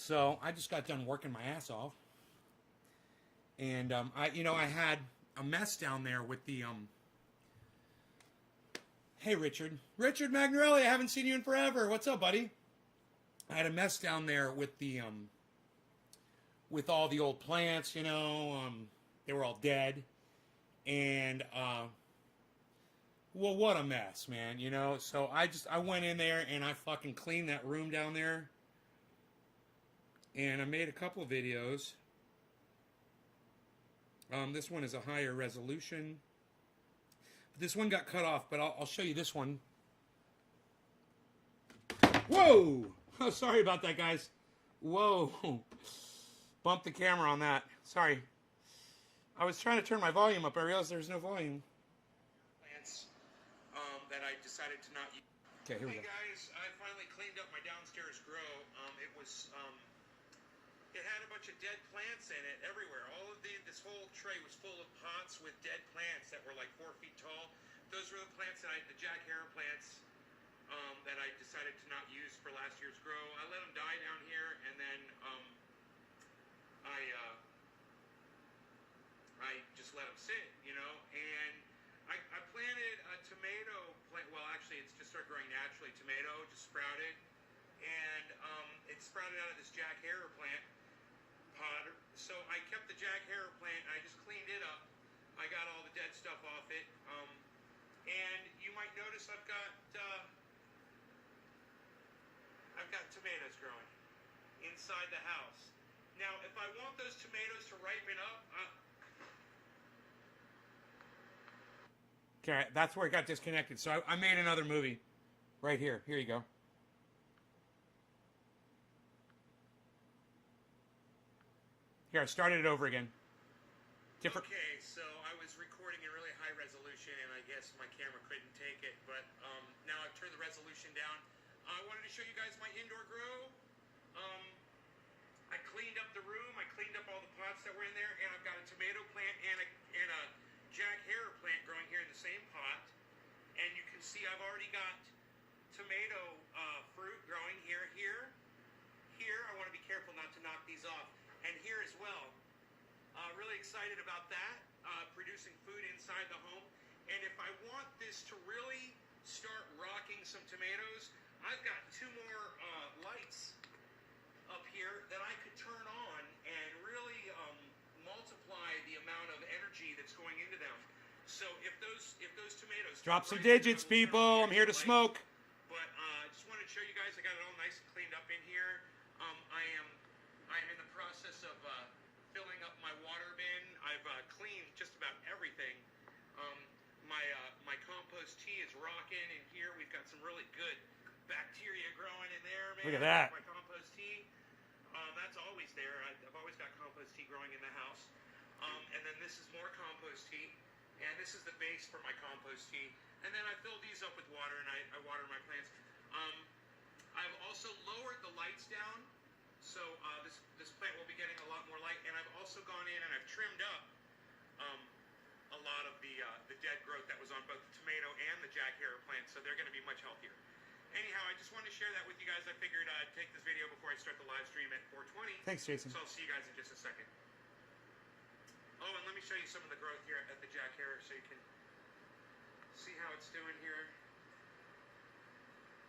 So I just got done working my ass off, and I had a mess down there with the Hey, Richard Magnarelli, I haven't seen you in forever. What's up, buddy? I had a mess down there with the with all the old plants. They were all dead, and well, what a mess, man. So I went in there and I fucking cleaned that room down there, and I made a couple of videos. This one is a higher resolution. This one got cut off, but I'll show you this one. Whoa! Oh, sorry about that, guys. Whoa. Bumped the camera on that. Sorry. I was trying to turn my volume up. I realized there's no volume. Plants that I decided to not use. Okay, here we go. Hey, guys, I finally cleaned up my downstairs grow. It had a bunch of dead plants in it everywhere. This whole tray was full of pots with dead plants that were like 4 feet tall. Those were the plants the Jack Herer plants that I decided to not use for last year's grow. I let them die down here, and then I just let them sit, and I planted a tomato plant. Well, actually, it's just started growing naturally. Tomato just sprouted, and it sprouted out of this Jack Herer plant pot. So I kept the Jack Herer plant, and I just cleaned it up. I got all the dead stuff off it, and you might notice I've got tomatoes growing inside the house. Now, if I want those tomatoes to ripen up, okay, that's where it got disconnected. So I made another movie right here. Here you go. Here, I started it over again. Different. Okay, so I was recording in really high resolution, and I guess my camera couldn't take it. But now I've turned the resolution down. I wanted to show you guys my indoor grow. I cleaned up the room. I cleaned up all the pots that were in there, and I've got a tomato plant and a Jack Herer plant growing here in the same pot. And you can see I've already got tomato fruit growing here. I want to be careful not to knock these off. And here as well. Really excited about that. Producing food inside the home. And if I want this to really start rocking some tomatoes, I've got 2 more lights up here that I could turn on and really multiply the amount of energy that's going into them. So if those tomatoes drop some digits, people. I'm here to smoke. But I just wanted to show you guys. I got it all nice and cleaned up in here. I'm in the process of filling up my water bin. I've cleaned just about everything. My compost tea is rocking in here. We've got some really good bacteria growing in there, man. Look at that. My compost tea. That's always there. I've always got compost tea growing in the house. And then this is more compost tea. And this is the base for my compost tea. And then I fill these up with water, and I water my plants. I've also lowered the lights down. So this plant will be getting a lot more light. And I've also gone in and I've trimmed up a lot of the dead growth that was on both the tomato and the Jack Herer plant. So they're going to be much healthier. Anyhow, I just wanted to share that with you guys. I figured I'd take this video before I start the live stream at 4:20. Thanks, Jason. So I'll see you guys in just a second. Oh, and let me show you some of the growth here at the Jack Herer so you can see how it's doing here.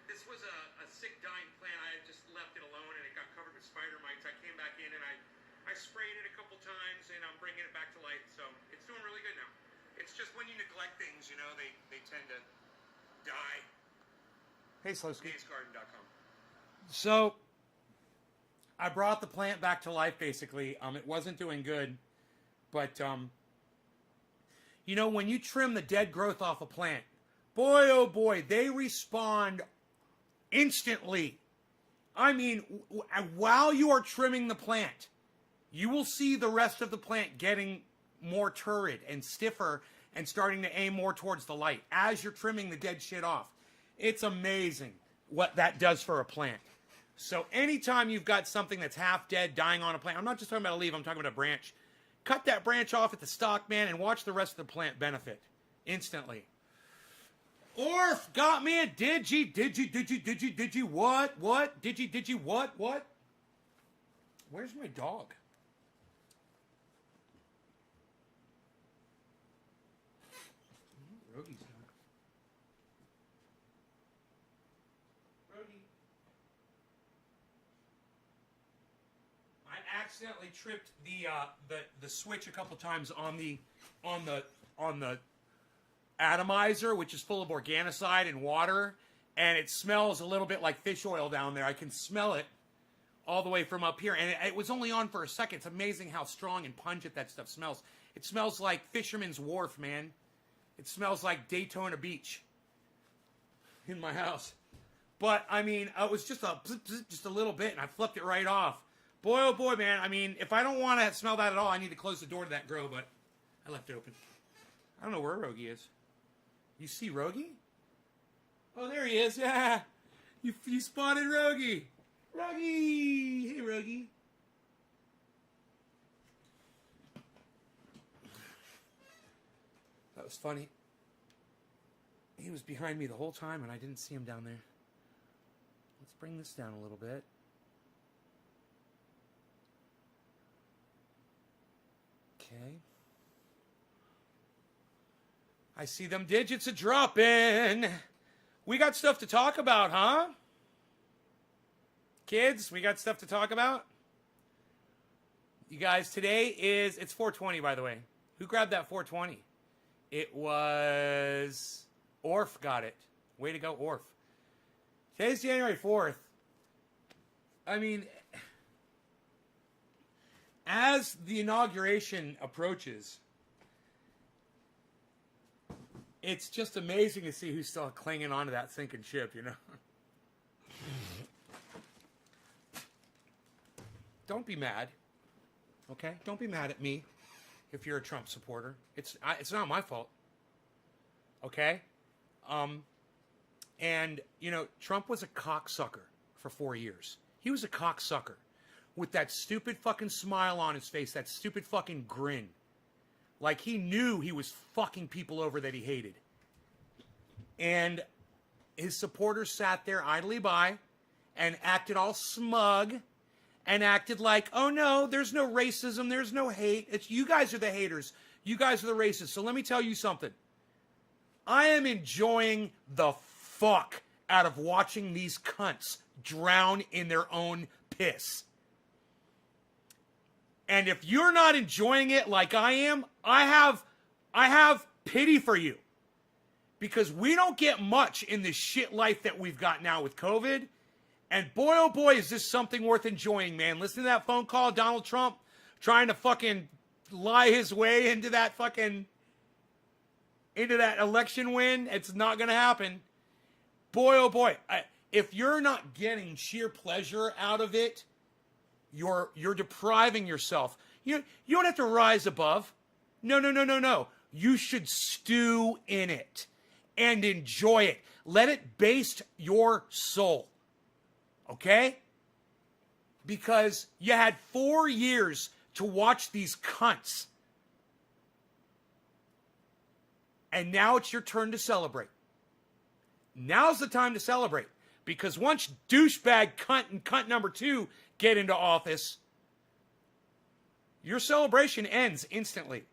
This was a sick, dying plant. I had just left it alone, and it got covered with spider mites. I came back in, and I sprayed it a couple times, and I'm bringing it back to life. So it's doing really good now. It's just when you neglect things, they tend to die. Hey, Slowski. Dave'sGarden.com. So I brought the plant back to life, basically. It wasn't doing good. But, when you trim the dead growth off a plant, boy, oh boy, they respond instantly. I mean, while you are trimming the plant, you will see the rest of the plant getting more turrid and stiffer and starting to aim more towards the light as you're trimming the dead shit off. It's amazing what that does for a plant. So anytime you've got something that's half dead, dying on a plant, I'm not just talking about a leaf, I'm talking about a branch. Cut that branch off at the stock, man, and watch the rest of the plant benefit instantly. Orf got me a digi, what? Digi, what? Where's my dog? Rogi's gone. Rogi. I accidentally tripped the switch a couple times on the atomizer, which is full of organicide and water, and it smells a little bit like fish oil down there. I can smell it all the way from up here, and it was only on for a second. It's amazing how strong and pungent that stuff smells. It smells like Fisherman's Wharf, man. It smells like Daytona Beach in my house. But, I mean, it was just a little bit, and I flipped it right off. Boy, oh boy, man. I mean, if I don't want to smell that at all, I need to close the door to that grow, but I left it open. I don't know where Rogi is. You see Rogi? Oh, there he is. Yeah. You spotted Rogi. Rogi! Hey, Rogi. That was funny. He was behind me the whole time, and I didn't see him down there. Let's bring this down a little bit. Okay. I see them digits a dropping. We got stuff to talk about, huh? Kids, we got stuff to talk about? You guys, today it's 420, by the way. Who grabbed that 420? It was Orf got it. Way to go, Orf. Today's January 4th. I mean, as the inauguration approaches, it's just amazing to see who's still clinging on to that sinking ship, you know? Don't be mad, okay? Don't be mad at me if you're a Trump supporter. It's not my fault, okay? And, you know, Trump was a cocksucker for 4 years. He was a cocksucker with that stupid fucking smile on his face, that stupid fucking grin. Like he knew he was fucking people over that he hated. And his supporters sat there idly by and acted all smug and acted like, oh no, there's no racism, there's no hate. It's you guys are the haters. You guys are the racists. So let me tell you something. I am enjoying the fuck out of watching these cunts drown in their own piss. And if you're not enjoying it like I am, I have pity for you. Because we don't get much in this shit life that we've got now with COVID. And boy, oh boy, is this something worth enjoying, man. Listen to that phone call, Donald Trump trying to fucking lie his way into that election win. It's not going to happen. Boy, oh boy. If you're not getting sheer pleasure out of it, you're depriving yourself. You don't have to rise above. No. You should stew in it and enjoy it. Let it baste your soul. Okay? Because you had 4 years to watch these cunts. And now it's your turn to celebrate. Now's the time to celebrate. Because once douchebag cunt and cunt number 2 get into office, your celebration ends instantly.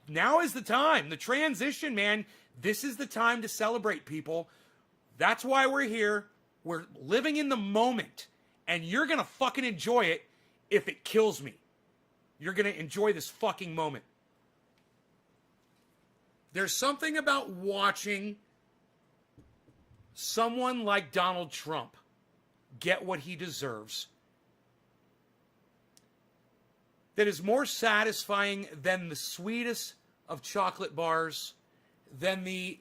Now is the time. The transition, man, this is the time to celebrate, people. That's why we're here. We're living in the moment. And you're going to fucking enjoy it if it kills me. You're going to enjoy this fucking moment. There's something about watching someone like Donald Trump get what he deserves that is more satisfying than the sweetest of chocolate bars, than the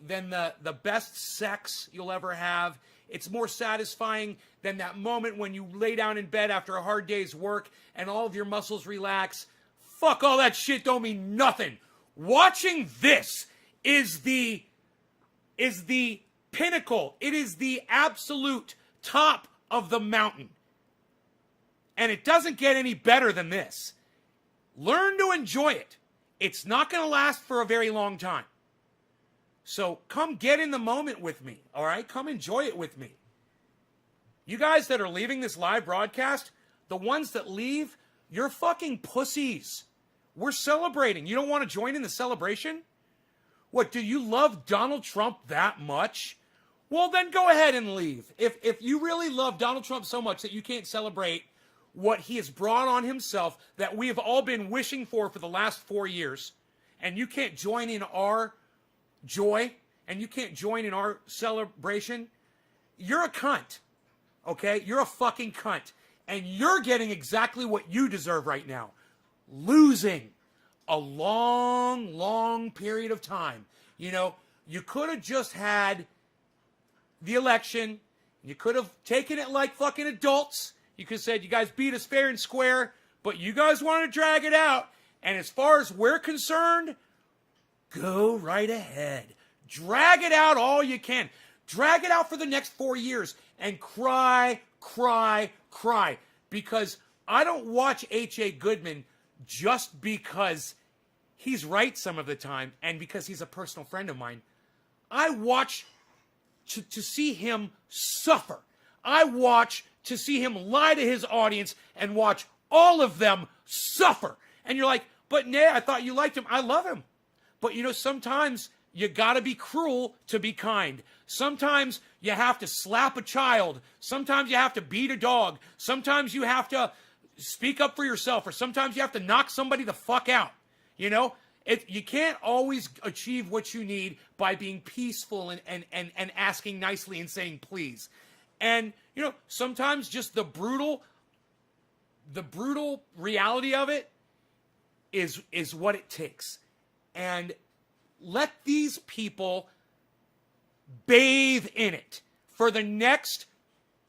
best sex you'll ever have. It's more satisfying than that moment when you lay down in bed after a hard day's work and all of your muscles relax. Fuck all that shit, don't mean nothing. Watching this is the pinnacle. It is the absolute top of the mountain. And it doesn't get any better than this. Learn to enjoy it. It's not going to last for a very long time. So come get in the moment with me, all right? Come enjoy it with me. You guys that are leaving this live broadcast, the ones that leave, You're fucking pussies. We're celebrating. You don't want to join in the celebration? What, do you love Donald Trump that much? Well, then go ahead and leave. If you really love Donald Trump so much that you can't celebrate what he has brought on himself that we have all been wishing for the last 4 years, and you can't join in our joy, and you can't join in our celebration, you're a cunt. Okay? You're a fucking cunt. And you're getting exactly what you deserve right now. Losing a long, long period of time. You know, you could have just had the election. You could have taken it like fucking adults. You could have said, you guys beat us fair and square, but you guys want to drag it out. And as far as we're concerned, go right ahead. Drag it out all you can. Drag it out for the next 4 years and cry, cry, cry. Because I don't watch H.A. Goodman just because he's right some of the time and because he's a personal friend of mine. I watch to see him suffer. I watch to see him lie to his audience and watch all of them suffer. And you're like, but Nay, I thought you liked him. I love him. But you know, sometimes you gotta be cruel to be kind. Sometimes you have to slap a child. Sometimes you have to beat a dog. Sometimes you have to speak up for yourself, or sometimes you have to knock somebody the fuck out. You know, you can't always achieve what you need by being peaceful and asking nicely and saying please. And, you know, sometimes just the brutal reality of it is what it takes. And let these people bathe in it for the next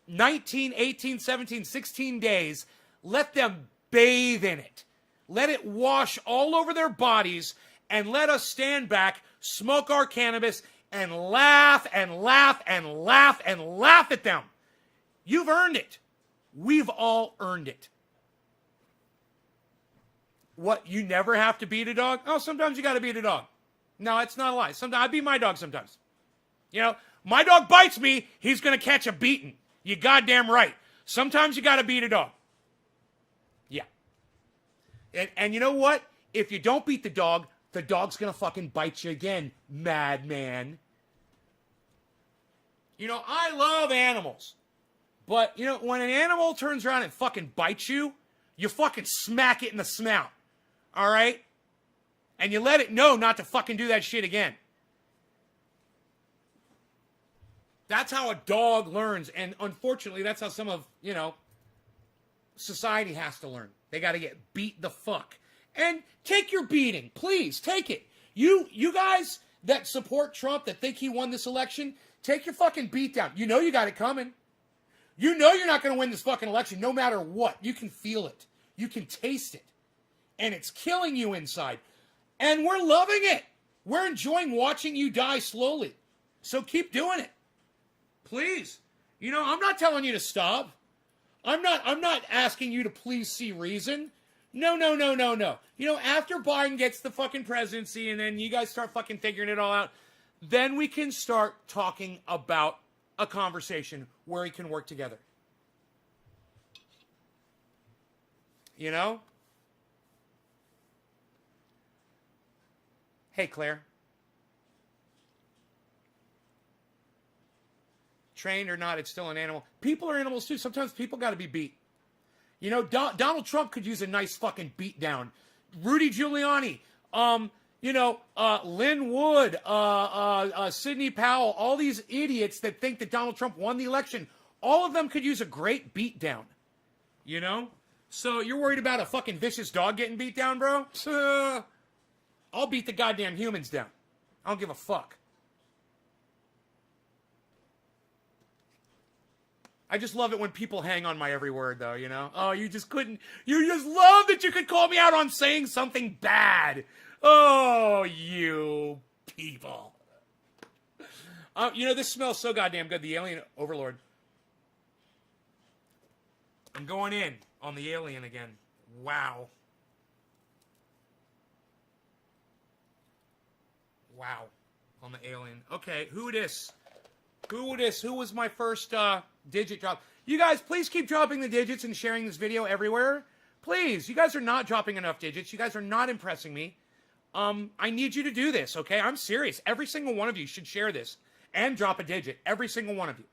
19, 18, 17, 16 days. Let them bathe in it. Let it wash all over their bodies, and let us stand back, smoke our cannabis, and laugh and laugh and laugh and laugh at them. You've earned it. We've all earned it. What, you never have to beat a dog? Oh, sometimes you got to beat a dog. No, it's not a lie. Sometimes I beat my dog sometimes. You know, my dog bites me, he's going to catch a beating. You goddamn right. Sometimes you got to beat a dog. Yeah. And you know what? If you don't beat the dog's going to fucking bite you again, madman. You know, I love animals. But, you know, when an animal turns around and fucking bites you, you fucking smack it in the snout. All right? And you let it know not to fucking do that shit again. That's how a dog learns. And unfortunately, that's how some of, you know, society has to learn. They got to get beat the fuck. And take your beating. Please, take it. You guys that support Trump, that think he won this election, take your fucking beat down. You know you got it coming. You know you're not going to win this fucking election no matter what. You can feel it. You can taste it. And it's killing you inside. And we're loving it. We're enjoying watching you die slowly. So keep doing it. Please. You know, I'm not telling you to stop. I'm not asking you to please see reason. No. You know, after Biden gets the fucking presidency and then you guys start fucking figuring it all out, then we can start talking about a conversation where we can work together. You know? Hey, Claire. Trained or not, it's still an animal. People are animals too. Sometimes people got to be beat. You know, Donald Trump could use a nice fucking beat down. Rudy Giuliani, you know, Lynn Wood, Sidney Powell, all these idiots that think that Donald Trump won the election, all of them could use a great beat down. You know? So you're worried about a fucking vicious dog getting beat down, bro? I'll beat the goddamn humans down. I don't give a fuck. I just love it when people hang on my every word, though, you know? Oh, you just couldn't. You just love that you could call me out on saying something bad. Oh, you people. You know, this smells so goddamn good. The Alien Overlord. I'm going in on the Alien again. Wow. Wow. On the Alien. Okay, who this? Who this? Who was my first digit drop? You guys, please keep dropping the digits and sharing this video everywhere. Please, you guys are not dropping enough digits. You guys are not impressing me. I need you to do this, okay? I'm serious. Every single one of you should share this and drop a digit. Every single one of you.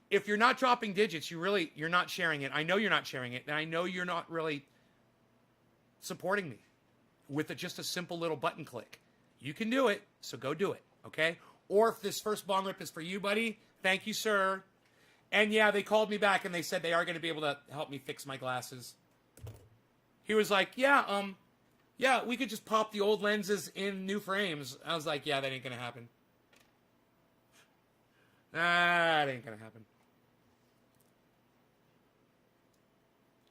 If you're not dropping digits, you're not sharing it. I know you're not sharing it, and I know you're not really supporting me with just a simple little button click. You can do it, so go do it, okay? Or if this first bong rip is for you, buddy, thank you, sir. And yeah, they called me back and they said they are going to be able to help me fix my glasses. He was like, yeah, we could just pop the old lenses in new frames. I was like, yeah, that ain't going to happen. That ain't going to happen.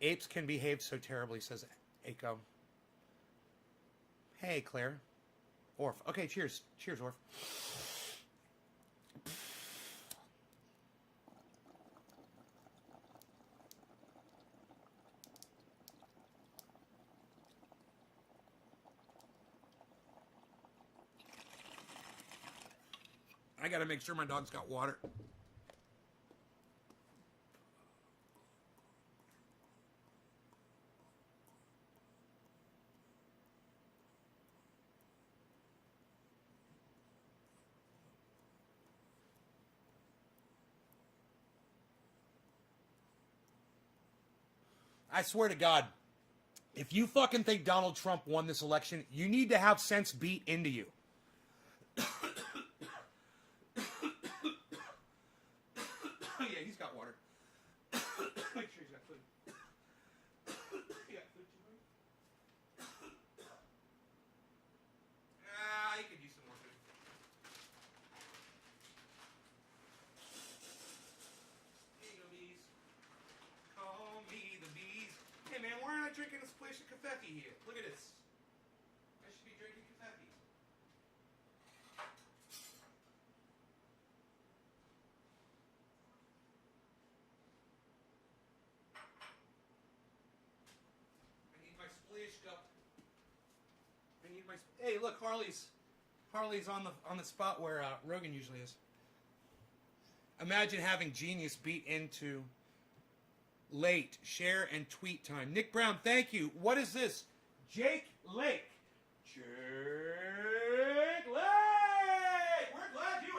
Apes can behave so terribly, says Aiko. Hey, Claire. Orf. Okay, cheers. Cheers, Orf. I gotta make sure my dog's got water. I swear to God, if you fucking think Donald Trump won this election, you need to have sense beat into you. Yeah, he's got water. Make sure he's got food. You got food, too? He could use some more food. Here you go, bees. Call me the bees. Hey, man, why aren't I drinking a splash of Covfefe here? Look at this. I should be drinking Covfefe. I need my splash cup. I need my. Hey, look, Harley's on the spot where Rogan usually is. Imagine having Genius beat into late share and tweet time. Nick Brown, thank you. What is this? Jake Lake. Jake Lake! We're glad you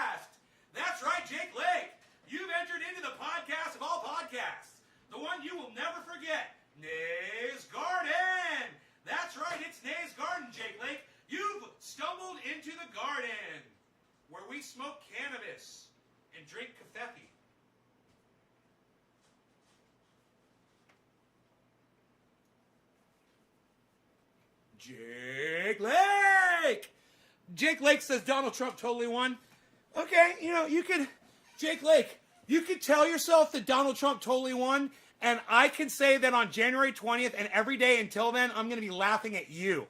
asked. That's right, Jake Lake. You've entered into the podcast of all podcasts. The one you will never forget. Nay's Garden. That's right, it's Nay's Garden, Jake Lake. You've stumbled into the garden where we smoke cannabis and drink Covfefe. Jake Lake! Jake Lake says Donald Trump totally won. Okay, you could, Jake Lake, you could tell yourself that Donald Trump totally won, and I can say that on January 20th and every day until then, I'm going to be laughing at you.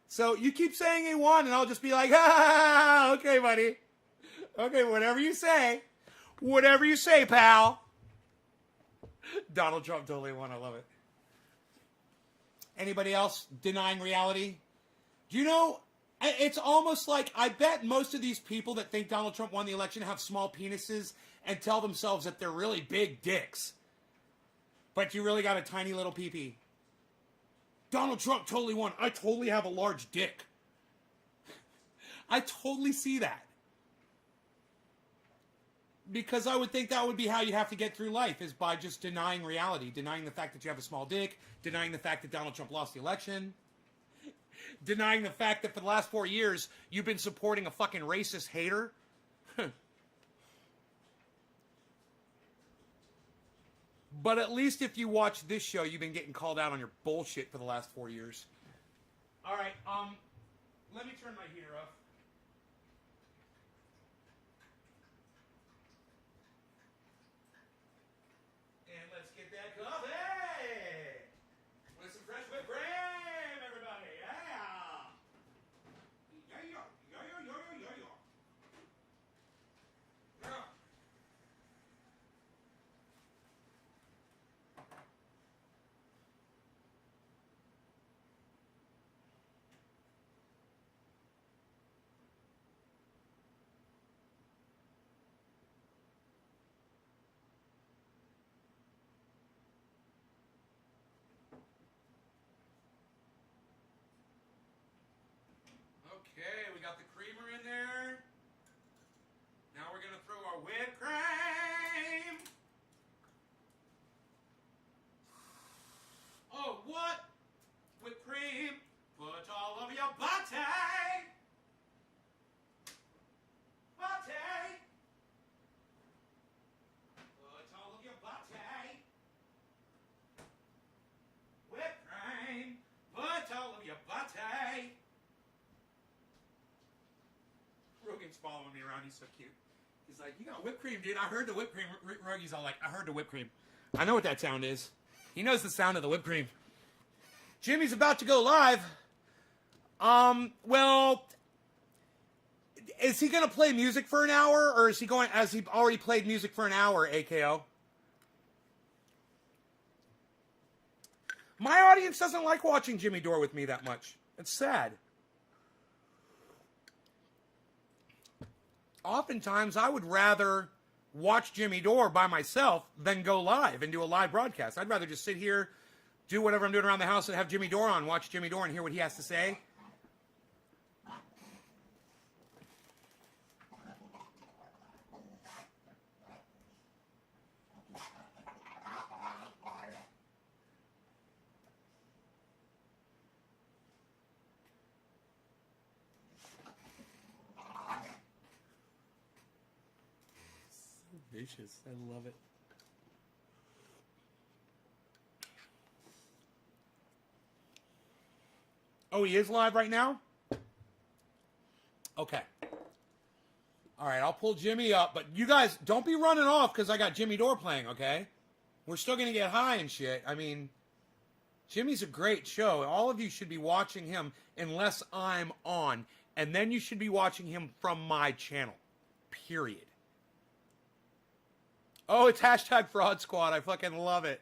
So you keep saying he won, and I'll just be like, okay, buddy. Okay, whatever you say. Whatever you say, pal. Donald Trump totally won. I love it. Anybody else denying reality? Do you know, it's almost like I bet most of these people that think Donald Trump won the election have small penises and tell themselves that they're really big dicks. But you really got a tiny little pee-pee. Donald Trump totally won. I totally have a large dick. I totally see that. Because I would think that would be how you have to get through life, is by just denying reality, denying the fact that you have a small dick, denying the fact that Donald Trump lost the election, denying the fact that for the last 4 years you've been supporting a fucking racist hater. But at least if you watch this show, you've been getting called out on your bullshit for the last 4 years. All right, let me turn my heater off. And let's get that coffee! With some fresh whipped cream, everybody! Yeah! Yeah! whipped cream. Oh, what? Whipped cream. Put all over your body. Body. Put all over your body. Whipped cream. Put all over your body. Rogan's following me around. He's so cute. He's like, you got whipped cream, dude. I heard the whipped cream. Rogy's all like, I heard the whipped cream. I know what that sound is. He knows the sound of the whipped cream. Jimmy's about to go live. Well, is he going to play music for an hour, or is he going, has he already played music for an hour, AKO? My audience doesn't like watching Jimmy Dore with me that much. It's sad. Oftentimes, I would rather watch Jimmy Dore by myself than go live and do a live broadcast. I'd rather just sit here, do whatever I'm doing around the house, and have Jimmy Dore on, watch Jimmy Dore and hear what he has to say. So vicious. I love it. Oh, he is live right now? Okay. All right, I'll pull Jimmy up. But you guys, don't be running off because I got Jimmy Dore playing, okay? We're still going to get high and shit. I mean, Jimmy's a great show. All of you should be watching him unless I'm on. And then you should be watching him from my channel. Period. Oh, it's hashtag Fraud Squad. I fucking love it.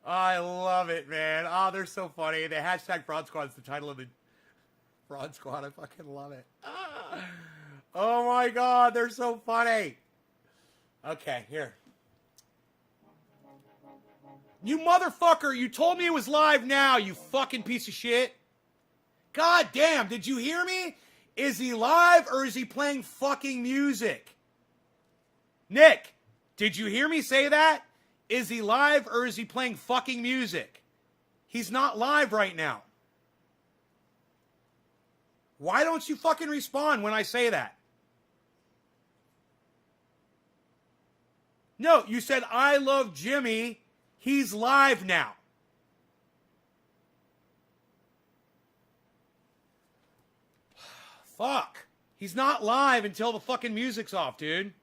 I love it, man. Oh, they're so funny. The hashtag Fraud Squad is the title of the Fraud Squad. I fucking love it. Ah. Oh my God, they're so funny. Okay, here. You motherfucker, you told me it was live now, you fucking piece of shit. God damn, did you hear me? Is he live or is he playing fucking music? Nick, did you hear me say that? Is he live or is he playing fucking music? He's not live right now. Why don't you fucking respond when I say that? No, you said, I love Jimmy. He's live now. Fuck. He's not live until the fucking music's off, dude.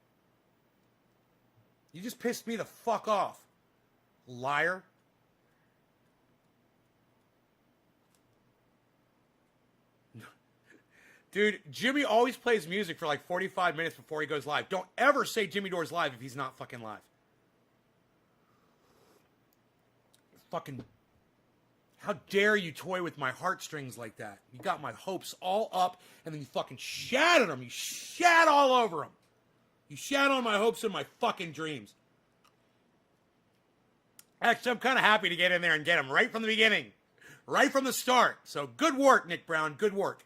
You just pissed me the fuck off. Liar. Dude, Jimmy always plays music for like 45 minutes before he goes live. Don't ever say Jimmy Dore's live if he's not fucking live. Fucking, how dare you toy with my heartstrings like that? You got my hopes all up and then you fucking shat them. You shat all over them. You shat on my hopes and my fucking dreams. Actually, I'm kind of happy to get in there and get them right from the beginning. Right from the start. So good work, Nick Brown. Good work.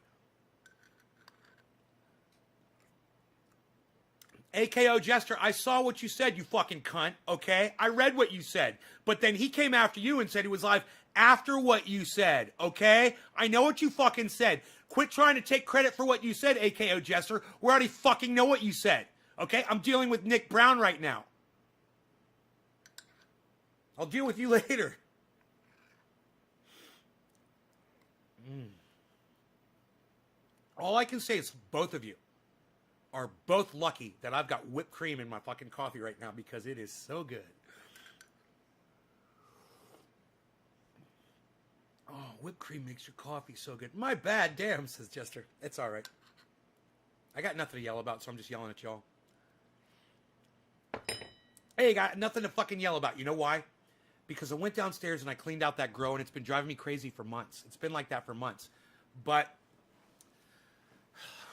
AKO Jester, I saw what you said, you fucking cunt, okay? I read what you said. But then he came after you and said he was live after what you said, okay? I know what you fucking said. Quit trying to take credit for what you said, AKO Jester. We already fucking know what you said, okay? I'm dealing with Nick Brown right now. I'll deal with you later. All I can say is both of you are both lucky that I've got whipped cream in my fucking coffee right now because it is so good. Oh, whipped cream makes your coffee so good. My bad, damn, says Jester. It's all right. I got nothing to yell about, so I'm just yelling at y'all. Hey, got nothing to fucking yell about. You know why? Because I went downstairs and I cleaned out that grow, and it's been driving me crazy for months. It's been like that for months. But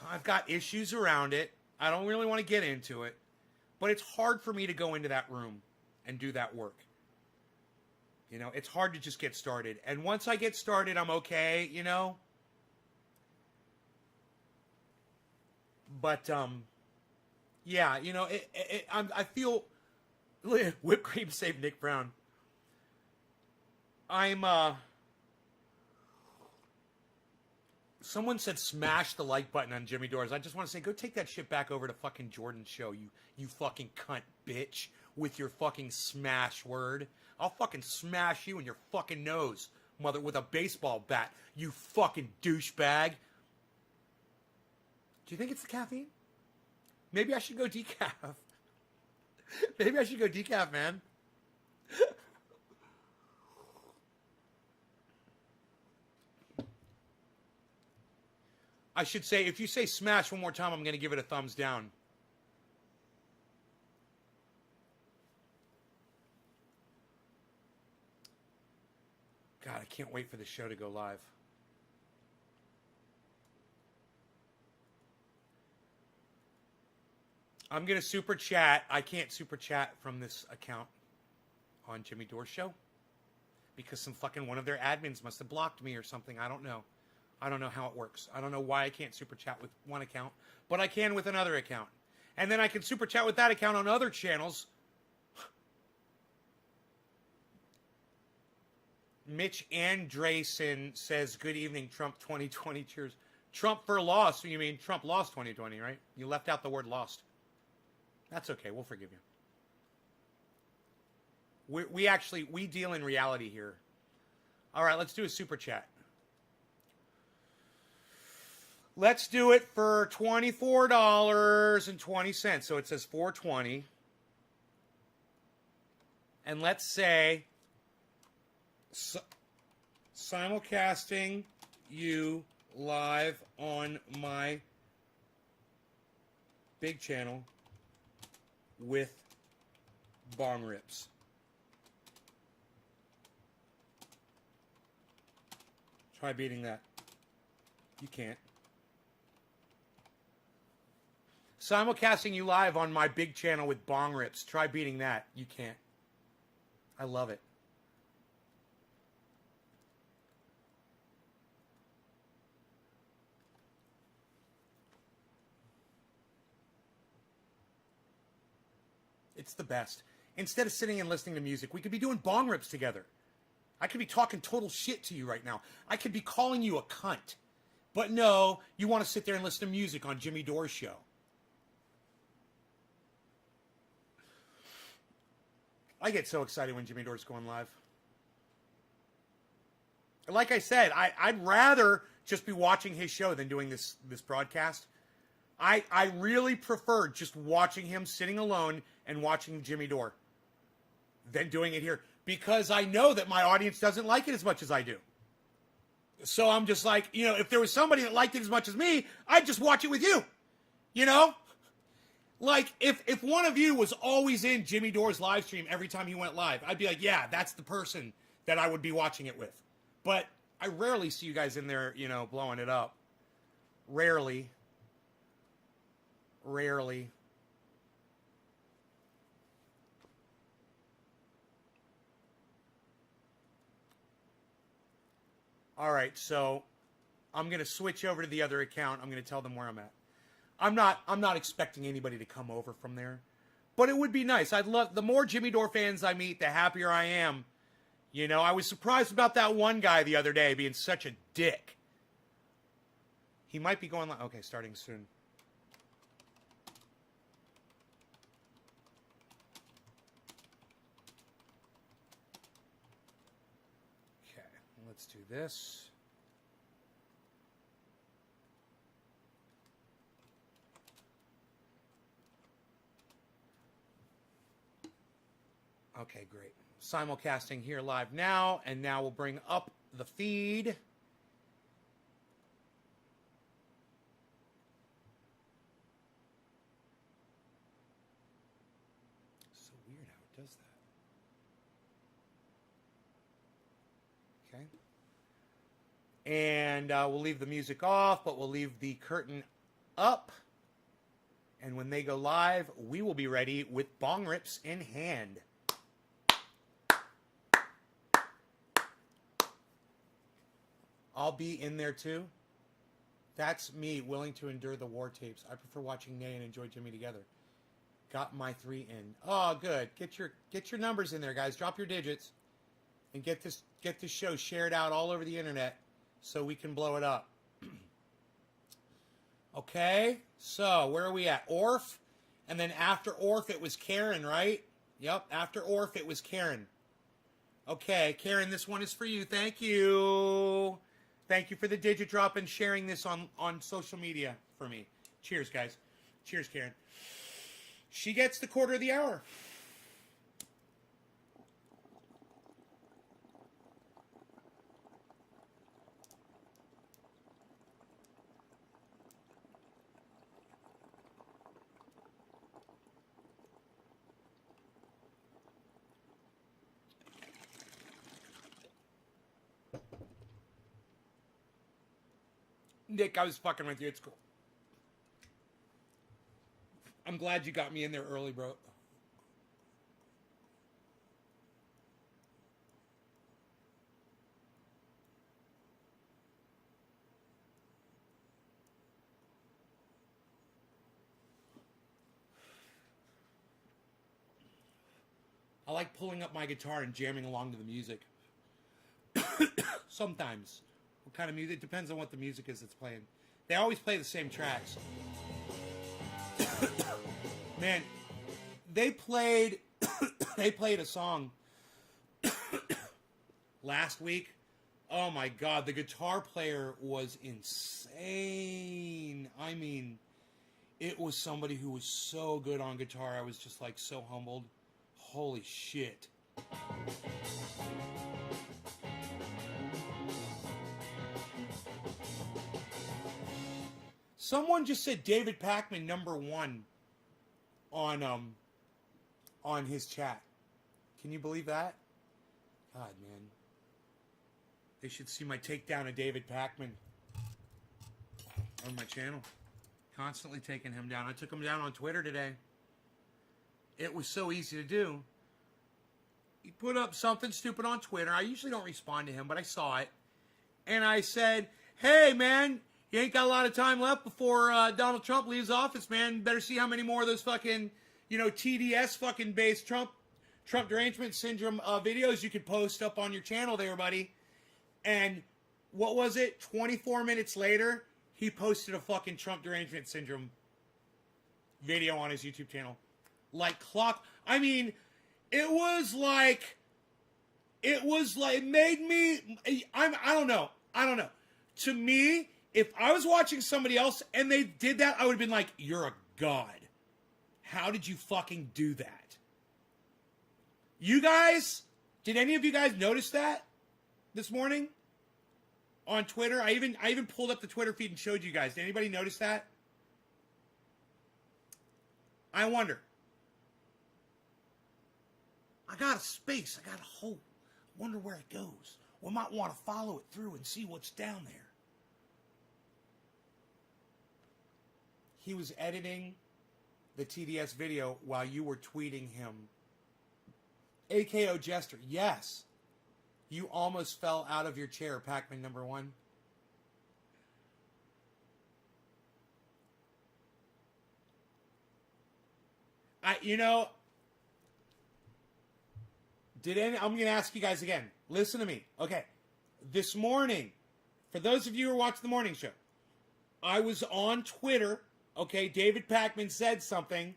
I've got issues around it. I don't really want to get into it. But it's hard for me to go into that room and do that work. You know, it's hard to just get started. And once I get started, I'm okay, you know. But Yeah, you know, I feel whipped cream saved Nick Brown. I'm Someone said smash the like button on Jimmy Dores. I just want to say, go take that shit back over to fucking Jordan's show, you fucking cunt bitch, with your fucking smash word. I'll fucking smash you in your fucking nose, mother, with a baseball bat, you fucking douchebag. Do you think it's the caffeine? Maybe I should go decaf. Maybe I should go decaf, man. I should say, if you say smash one more time, I'm going to give it a thumbs down. God, I can't wait for the show to go live. I'm going to super chat. I can't super chat from this account on Jimmy Dore Show because some fucking one of their admins must have blocked me or something. I don't know. I don't know how it works. I don't know why I can't super chat with one account, but I can with another account. And then I can super chat with that account on other channels. Mitch Andresen says, good evening, Trump 2020. Cheers. Trump for loss. You mean Trump lost 2020, right? You left out the word lost. That's okay. We'll forgive you. We deal in reality here. All right, let's do a super chat. Let's do it for $24.20. So it says $4.20. And let's say simulcasting you live on my big channel with bong rips. Try beating that. You can't. Simulcasting you live on my big channel with bong rips. Try beating that. You can't. I love it. It's the best. Instead of sitting and listening to music, we could be doing bong rips together. I could be talking total shit to you right now. I could be calling you a cunt. But no, you want to sit there and listen to music on Jimmy Dore's show. I get so excited when Jimmy Dore's going live. Like I said, I'd rather just be watching his show than doing this broadcast. I really prefer just watching him sitting alone and watching Jimmy Dore than doing it here. Because I know that my audience doesn't like it as much as I do. So I'm just like, you know, if there was somebody that liked it as much as me, I'd just watch it with you. You know? Like, if one of you was always in Jimmy Dore's live stream every time he went live, I'd be like, yeah, that's the person that I would be watching it with. But I rarely see you guys in there, you know, blowing it up. Rarely. All right, so I'm going to switch over to the other account. I'm going to tell them where I'm at. I'm not expecting anybody to come over from there. But it would be nice. I'd love, the more Jimmy Dore fans I meet, the happier I am. You know, I was surprised about that one guy the other day being such a dick. He might be going like, okay, starting soon. Okay, let's do this. Okay, great. Simulcasting here live now, and now we'll bring up the feed. So weird how it does that. Okay. And we'll leave the music off, but we'll leave the curtain up. And when they go live, we will be ready with bong rips in hand. I'll be in there too. That's me willing to endure the war tapes. I prefer watching Nay and Enjoy Jimmy together. Got my 3 in. Oh, good. Get your numbers in there, guys. Drop your digits and get this show shared out all over the internet so we can blow it up. Okay, so where are we at? Orf, and then after Orf it was Karen, right? Yep, after Orf it was Karen. Okay, Karen, this one is for you. Thank you. Thank you for the digit drop and sharing this on social media for me. Cheers, guys. Cheers, Karen. She gets the quarter of the hour. Nick, I was fucking with you. It's cool. I'm glad you got me in there early, bro. I like pulling up my guitar and jamming along to the music. Sometimes. What kind of music? It depends on what the music is that's playing. They always play the same tracks. Man, they played a song last week. Oh my god, the guitar player was insane. I mean, it was somebody who was so good on guitar. I was just like so humbled. Holy shit. Someone just said David Pakman #1 on his chat. Can you believe that? God, man. They should see my takedown of David Pakman on my channel. Constantly taking him down. I took him down on Twitter today. It was so easy to do. He put up something stupid on Twitter. I usually don't respond to him, but I saw it. And I said, hey, man, you ain't got a lot of time left before Donald Trump leaves office, man. Better see how many more of those fucking, TDS fucking based Trump derangement syndrome videos you could post up on your channel there, buddy. And what was it? 24 minutes later, he posted a fucking Trump derangement syndrome video on his YouTube channel. Like clock. I mean, it made me, I don't know. To me, if I was watching somebody else and they did that, I would have been like, you're a god. How did you fucking do that? You guys, did any of you guys notice that this morning on Twitter? I even pulled up the Twitter feed and showed you guys. Did anybody notice that? I wonder. I got a space. I got a hole. Wonder where it goes. We might want to follow it through and see what's down there. He was editing the TDS video while you were tweeting him. AKO Jester, yes. You almost fell out of your chair, Pakman #1. I'm going to ask you guys again. Listen to me. Okay. This morning, for those of you who are watching the morning show, I was on Twitter. Okay, David Pakman said something.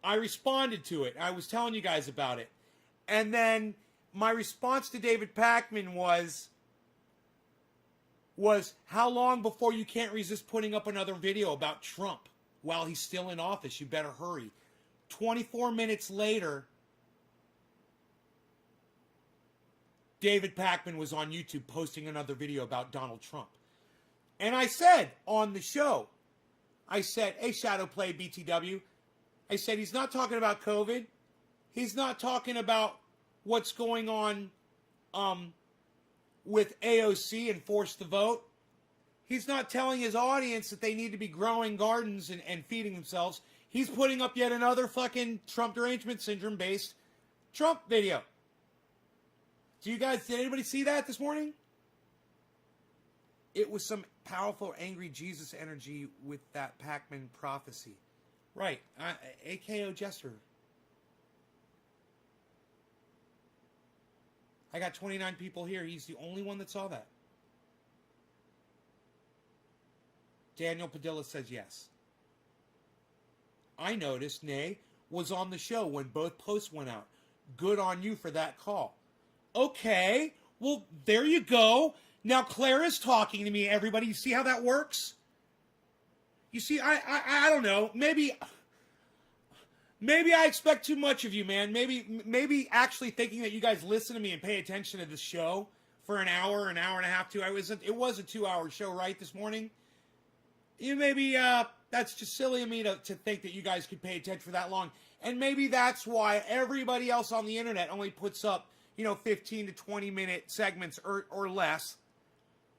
I responded to it. I was telling you guys about it. And then my response to David Pakman was how long before you can't resist putting up another video about Trump while he's still in office? You better hurry. 24 minutes later, David Pakman was on YouTube posting another video about Donald Trump. And I said on the show, I said, hey, Shadowplay BTW, I said, he's not talking about COVID. He's not talking about what's going on with AOC and Force the Vote. He's not telling his audience that they need to be growing gardens and feeding themselves. He's putting up yet another fucking Trump derangement syndrome based Trump video. Did anybody see that this morning? It was some powerful, angry Jesus energy with that Pakman prophecy. Right. AKO Jester. I got 29 people here. He's the only one that saw that. Daniel Padilla says yes. I noticed Nay was on the show when both posts went out. Good on you for that call. Okay, well, there you go. Now Claire is talking to me, everybody. You see how that works? You see, I don't know. Maybe I expect too much of you, man. Maybe actually thinking that you guys listen to me and pay attention to this show for an hour and a half, 2 hours. It was a 2-hour show, right, this morning? Maybe that's just silly of me to think that you guys could pay attention for that long. And maybe that's why everybody else on the internet only puts up, 15 to 20 minute segments or less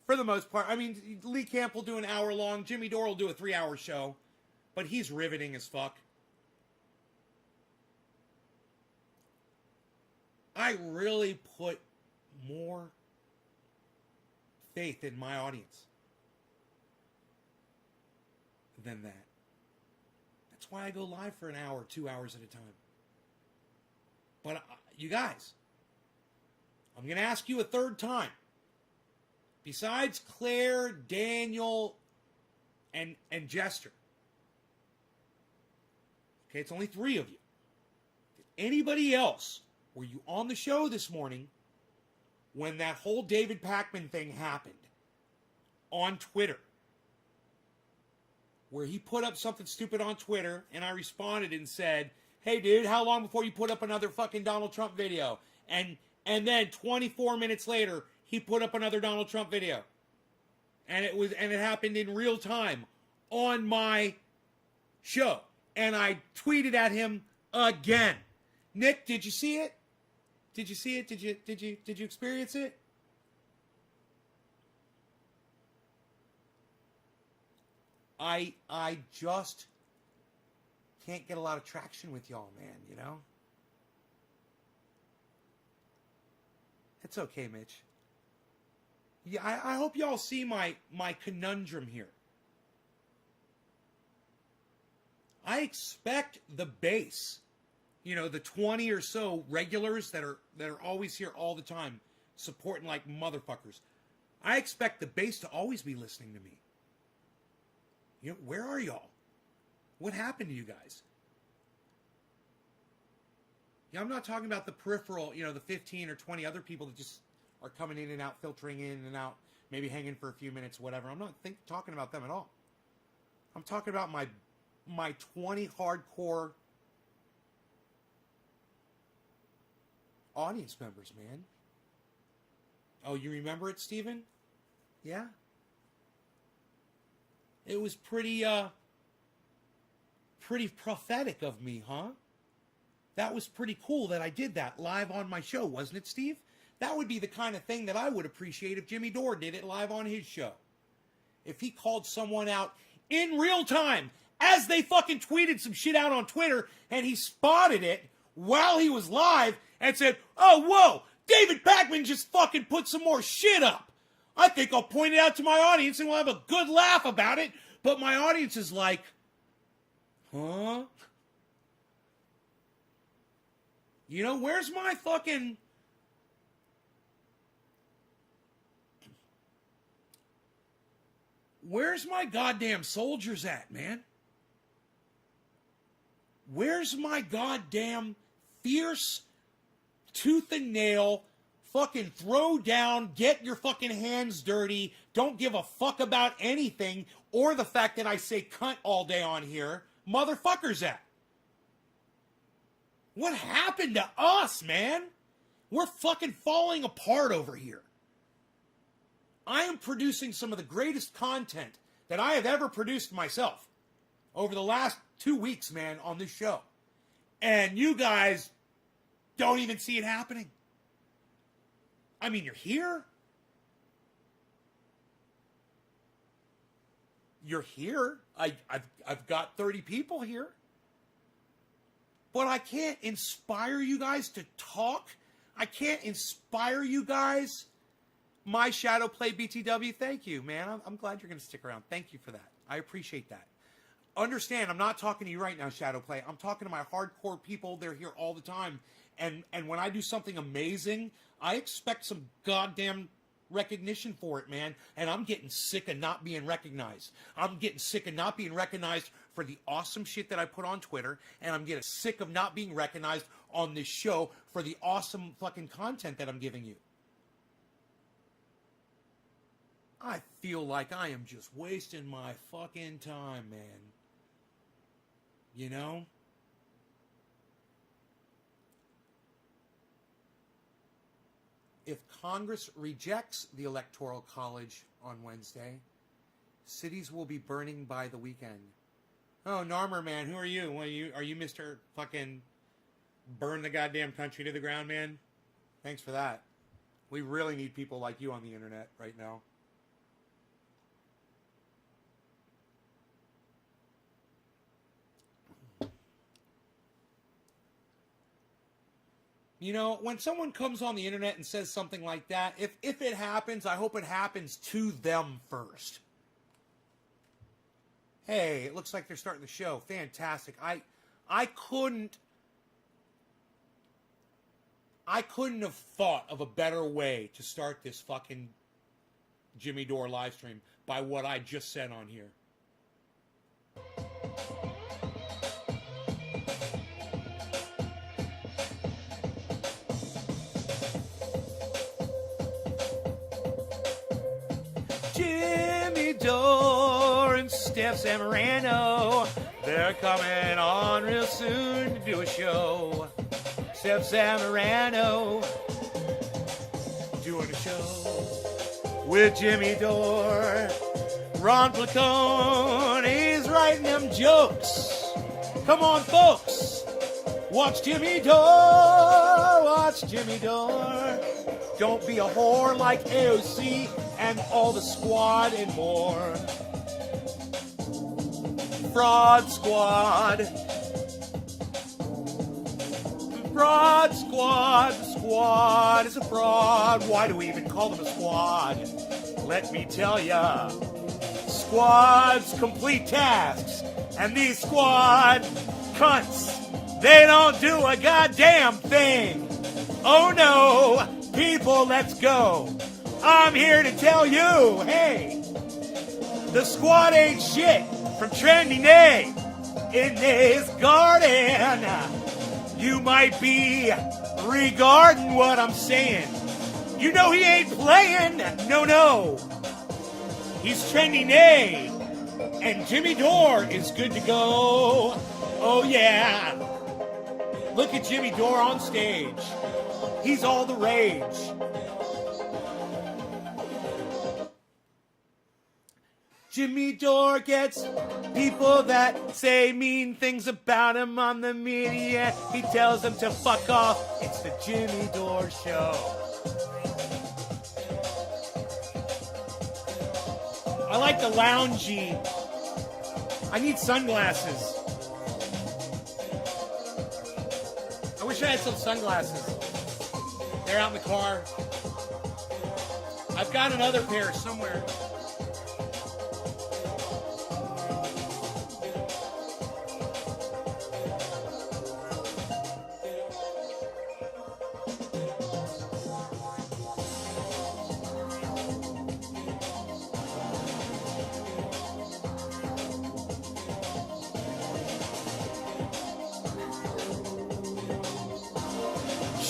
for the most part. I mean, Lee Camp will do an hour long. Jimmy Dore will do a 3-hour show. But he's riveting as fuck. I really put more faith in my audience than that. That's why I go live for an hour, 2 hours at a time. But you guys, I'm going to ask you a third time. Besides Claire, Daniel, and Jester. Okay, it's only 3 of you. Did anybody else, were you on the show this morning when that whole David Pakman thing happened on Twitter? Where he put up something stupid on Twitter, and I responded and said, hey, dude, how long before you put up another fucking Donald Trump video? And then 24 minutes later, he put up another Donald Trump video. And it happened in real time on my show. And I tweeted at him again. Nick, did you see it? Did you see it? Did you experience it? I just can't get a lot of traction with y'all, man, It's okay, Mitch. Yeah, I hope y'all see my conundrum here. I expect the base, the 20 or so regulars that are always here all the time, supporting like motherfuckers. I expect the base to always be listening to me. Where are y'all? What happened to you guys? Yeah, I'm not talking about the peripheral, the 15 or 20 other people that just are coming in and out, filtering in and out, maybe hanging for a few minutes, whatever. I'm not talking about them at all. I'm talking about my 20 hardcore audience members, man. Oh, you remember it, Steven? Yeah? It was pretty prophetic of me, huh? That was pretty cool that I did that live on my show, wasn't it, Steve? That would be the kind of thing that I would appreciate if Jimmy Dore did it live on his show. If he called someone out in real time as they fucking tweeted some shit out on Twitter and he spotted it while he was live and said, oh, whoa, David Pakman just fucking put some more shit up. I think I'll point it out to my audience and we'll have a good laugh about it. But my audience is like, huh? Where's my fucking... Where's my goddamn soldiers at, man? Where's my goddamn fierce, tooth and nail, fucking throw down, get your fucking hands dirty, don't give a fuck about anything, or the fact that I say cunt all day on here, motherfuckers at? What happened to us, man? We're fucking falling apart over here. I am producing some of the greatest content that I have ever produced myself over the last 2 weeks, man, on this show. And you guys don't even see it happening. I mean, you're here. You're here. I've got 30 people here. But I can't inspire you guys to talk. I can't inspire you guys. My Shadow Play BTW, thank you, man. I'm glad you're going to stick around. Thank you for that. I appreciate that. understand, I'm not talking to you right now, Shadowplay. I'm talking to my hardcore people. They're here all the time. And when I do something amazing, I expect some goddamn recognition for it, man. And I'm getting sick of not being recognized. I'm getting sick of not being recognized for the awesome shit that I put on Twitter. And I'm getting sick of not being recognized on this show for the awesome fucking content that I'm giving you. I feel like I am just wasting my fucking time, man. You know? If Congress rejects the Electoral College on Wednesday, cities will be burning by the weekend. Oh, Narmer, man, who are you? Are you Mr. fucking burn the goddamn country to the ground, man? Thanks for that. We really need people like you on the internet right now. You know, when someone comes on the internet and says something like that, if it happens, I hope it happens to them first. Hey, it looks like they're starting the show. Fantastic. I couldn't have thought of a better way to start this fucking Jimmy Dore live stream by what I just said on here. Jimmy Dore and Steph Zamorano, they're coming on real soon to do a show. Steph Zamorano doing a show with Jimmy Dore. Ron Placone, he's writing them jokes. Come on, folks. Watch Jimmy Dore. Watch Jimmy Dore. Don't be a whore like AOC and all the squad and more. Fraud Squad. Fraud Squad. The squad is a fraud. Why do we even call them a squad? Let me tell ya. Squads complete tasks. And these squad cunts, they don't do a goddamn thing. Oh no. People, let's go. I'm here to tell you, hey, the squad ain't shit from Trendy Nay in this garden. You might be regarding what I'm saying. You know he ain't playing. No. He's Trendy Nay. And Jimmy Dore is good to go. Oh, yeah. Look at Jimmy Dore on stage. He's all the rage. Jimmy Dore gets people that say mean things about him on the media. He tells them to fuck off. It's the Jimmy Dore Show. I like the loungy. I need sunglasses. I wish I had some sunglasses. They're out in the car. I've got another pair somewhere.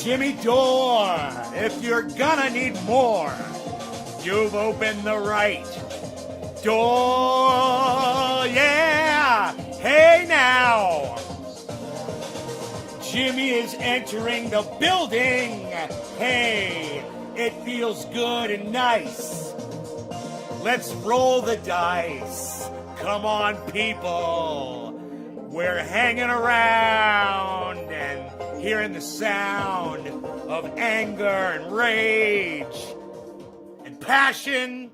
Jimmy Dore, if you're gonna need more, you've opened the right door. Yeah! Hey now! Jimmy is entering the building. Hey, it feels good and nice. Let's roll the dice. Come on, people. We're hanging around and hearing the sound of anger and rage and passion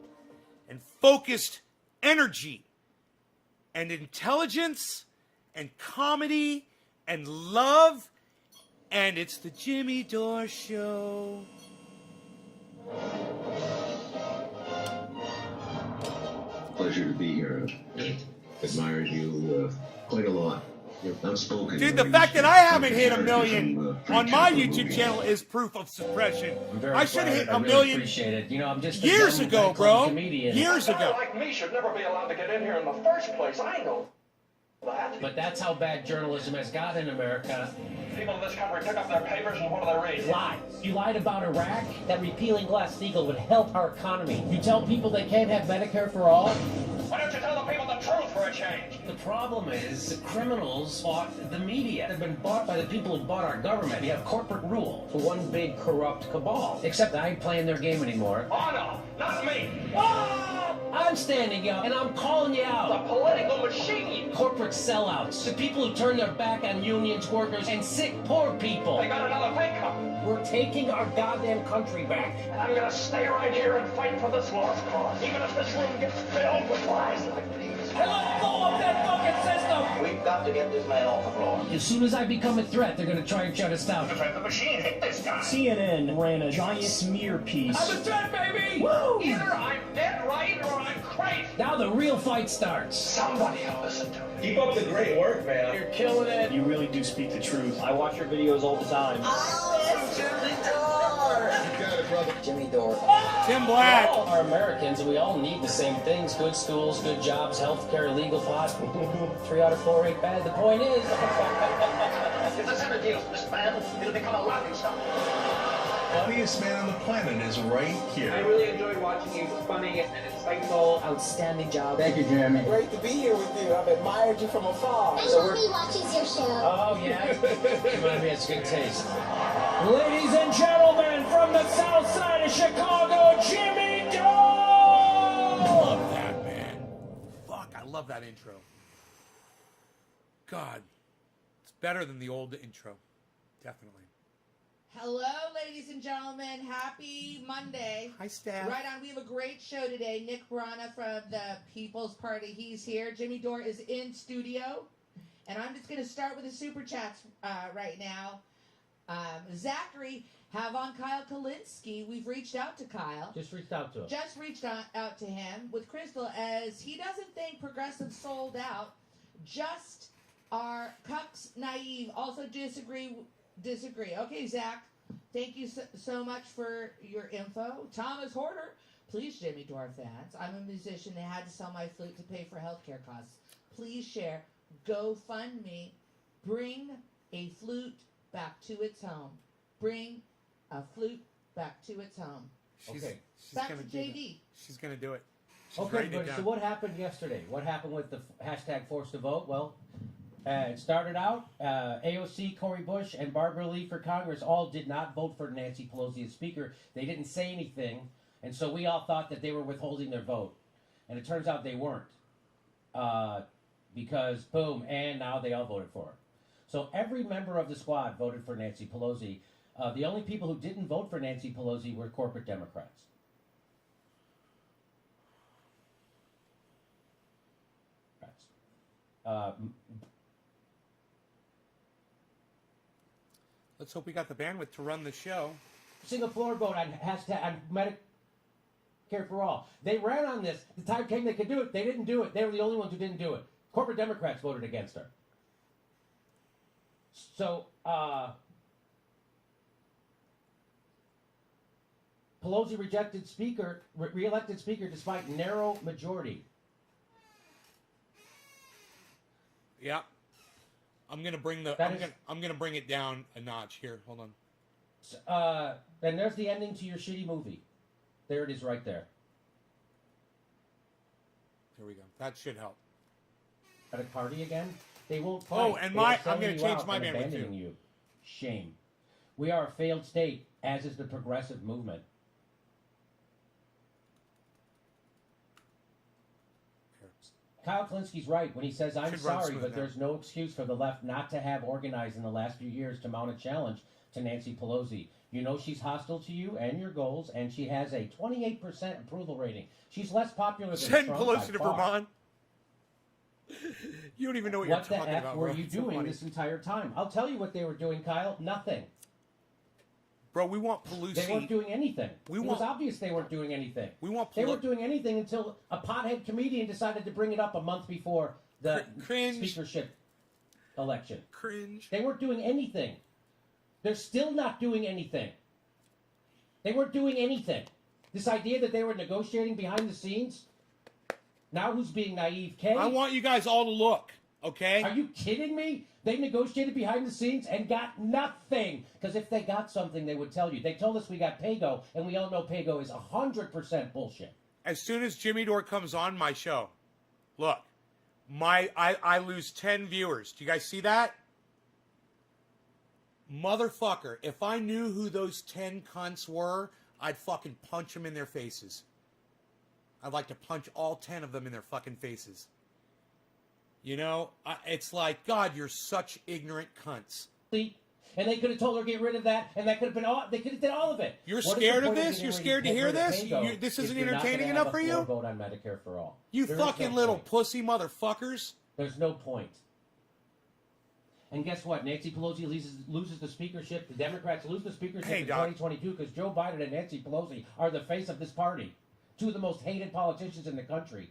and focused energy and intelligence and comedy and love. And it's the Jimmy Dore Show. Pleasure to be here. admires you quite a lot. You're outspoken. Dude, the fact that I haven't hit 1 million on my YouTube channel is proof of suppression. I should have hit I 1 really million appreciate it. You know, I'm just a years dumb ago, nightclub bro. comedian. Years A guy ago. like me should never be allowed to get in here in the first place. I know that. But that's how bad journalism has got in America. People in this country pick up their papers and what do they read? Lies. You lied about Iraq, that repealing Glass-Steagall would help our economy. You tell people they can't have Medicare for all. Why don't you tell the people the truth for a change? The problem is the criminals bought the media. They've been bought by the people who bought our government. We have corporate rule. One big corrupt cabal. Except I ain't playing their game anymore. Oh no, not me. Ah! I'm standing up and I'm calling you The out. political machine. Corporate sellouts. The people who turn their back on unions, workers, and sick, poor people. They got another thing coming. We're taking our goddamn country back. And I'm gonna stay right here and fight for this lost cause. Even if this room gets filled with lies like these. Let go of that fucking system! We've got to get this man off the floor. As soon as I become a threat, they're gonna try and shut us down. Let the machine hit this guy. CNN ran a giant smear piece. I'm a threat, baby! Woo! Either I'm dead right or I'm crazy. Now the real fight starts. Somebody will listen to me. Keep up the great work, man. You're killing it. You really do speak the truth. I watch your videos all the time. Jimmy Dore. Tim We Black. all are Americans and we all need the same things. Good schools, good jobs, health care, legal pot. 3 out of 4 ain't bad. The point is... If there's ever deals with this man, it'll become a laughing stock. Funniest man on the planet is right here. I really enjoyed watching you. It's funny and insightful. Outstanding job. Thank you, Jeremy. Great to be here with you. I've admired you from afar. My mommy watches your show. Oh, yeah? Remind me, it's good taste. Ladies and gentlemen, from the south side of Chicago, Jimmy Dore! I love that, man. Fuck, I love that intro. God, it's better than the old intro. Definitely. Hello, ladies and gentlemen. Happy Monday. Hi, Steph. Right on. We have a great show today. Nick Brana from the People's Party. He's here. Jimmy Dore is in studio. And I'm just going to start with the super chats right now. Zachary, have on Kyle Kalinske. We've reached out to Kyle. Just reached out to him. Just reached out to him with Crystal as he doesn't think Progressive sold out. Just are cucks naive. Also disagree. Okay, Zach. Thank you so much for your info. Thomas Horter. Please, Jimmy Dore fans. I'm a musician and had to sell my flute to pay for healthcare costs. Please share. GoFundMe. Bring a flute back to its home. Bring a flute back to its home. She's Back gonna to do JD. that. She's gonna do it. She's Okay, writing it but so down. what happened yesterday? What happened with the hashtag forced to vote? Well, it started out, AOC, Cori Bush, and Barbara Lee for Congress all did not vote for Nancy Pelosi as Speaker. They didn't say anything, and so we all thought that they were withholding their vote. And it turns out they weren't. Because, boom, and now they all voted for her. So every member of the squad voted for Nancy Pelosi. The only people who didn't vote for Nancy Pelosi were corporate Democrats. Let's hope we got the bandwidth to run the show. Single floor vote on hashtag on Medicare for all. They ran on this. The time came they could do it. They didn't do it. They were the only ones who didn't do it. Corporate Democrats voted against her. So, Pelosi rejected Speaker, re-elected Speaker despite narrow majority. Yeah. I'm gonna bring the. I'm gonna bring it down a notch here. Hold on. And there's the ending to your shitty movie. There it is, right there. Here we go. That should help. At a party again? They won't fight. Oh, and They are I'm selling gonna you change out my and bandwidth, abandoning too. you. Shame. We are a failed state, as is the progressive movement. Kyle Kalinski's right when he says, I'm Should run sorry, smooth but now. there's no excuse for the left not to have organized in the last few years to mount a challenge to Nancy Pelosi. You know she's hostile to you and your goals, and she has a 28% approval rating. She's less popular than Send Trump Pelosi by to far. Vermont. You don't even know what, What you're the talking F about, were bro. you It's so doing funny. this entire time? I'll tell you what they were doing, Kyle. Nothing. Bro, we want Pelosi. They weren't doing anything. We It want- was obvious they weren't doing anything. We want They Pelosi. weren't doing anything until a pothead comedian decided to bring it up a month before the Cringe. speakership election. Cringe. They weren't doing anything. They're still not doing anything. They weren't doing anything. This idea that they were negotiating behind the scenes. Now who's being naive? Kay? I want you guys all to look, okay? Are you kidding me? They negotiated behind the scenes and got nothing. Because if they got something, they would tell you. They told us we got Pago, and we all know Pago is 100% bullshit. As soon as Jimmy Dore comes on my show, look, I lose 10 viewers. Do you guys see that? Motherfucker, if I knew who those 10 cunts were, I'd fucking punch them in their faces. I'd like to punch all 10 of them in their fucking faces. You know, it's like, God, you're such ignorant cunts. And they could have told her get rid of that, and that could have been all. They could have did all of it. You're What is scared the of point this? getting You're ready scared to get hear rid of this? Pago This if isn't you're not entertaining gonna have enough for a you? floor vote on Medicare for all. You There is fucking no little point. pussy motherfuckers. There's no point. And guess what? Nancy Pelosi loses the speakership. The Democrats lose the speakership Hey, in Doc. 2022 because Joe Biden and Nancy Pelosi are the face of this party. Two of the most hated politicians in the country.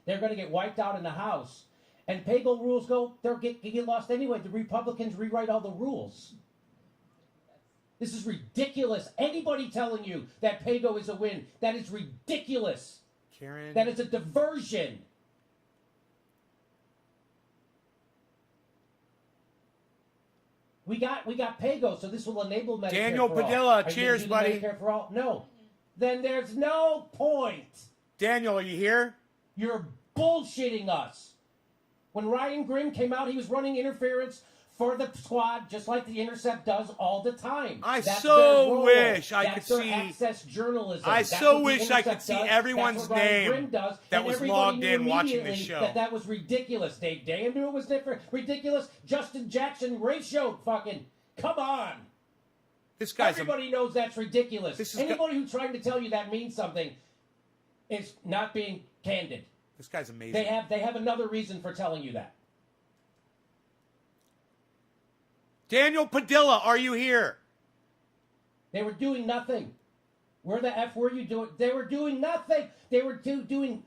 They're going to get wiped out in the House. And Pago rules they'll get lost anyway. The Republicans rewrite all the rules. This is ridiculous. Anybody telling you that Pago is a win, that is ridiculous. Karen. That is a diversion. We got Pago, so this will enable Medicare Daniel for all. Padilla, Are you cheers, gonna do the buddy. Medicare for all? No. Then there's no point. Daniel, are you here? You're bullshitting us. When Ryan Grimm came out, he was running interference for the squad, just like The Intercept does all the time. I That's so their role. wish I That's could their see- access journalism. I That's so what The wish I could Intercept see does. everyone's That's what Ryan name Grimm does. that And was everybody logged knew in watching this immediately show. That was ridiculous. Dave Dan knew it was different. Ridiculous. Justin Jackson ratio. Fucking come on. This guy's Everybody knows that's ridiculous. This is Anybody who's trying to tell you that means something is not being candid. this guy's amazing. They have another reason for telling you that. Daniel Padilla, are you here? They were doing nothing. Where the F were you doing? They were doing nothing. They were doing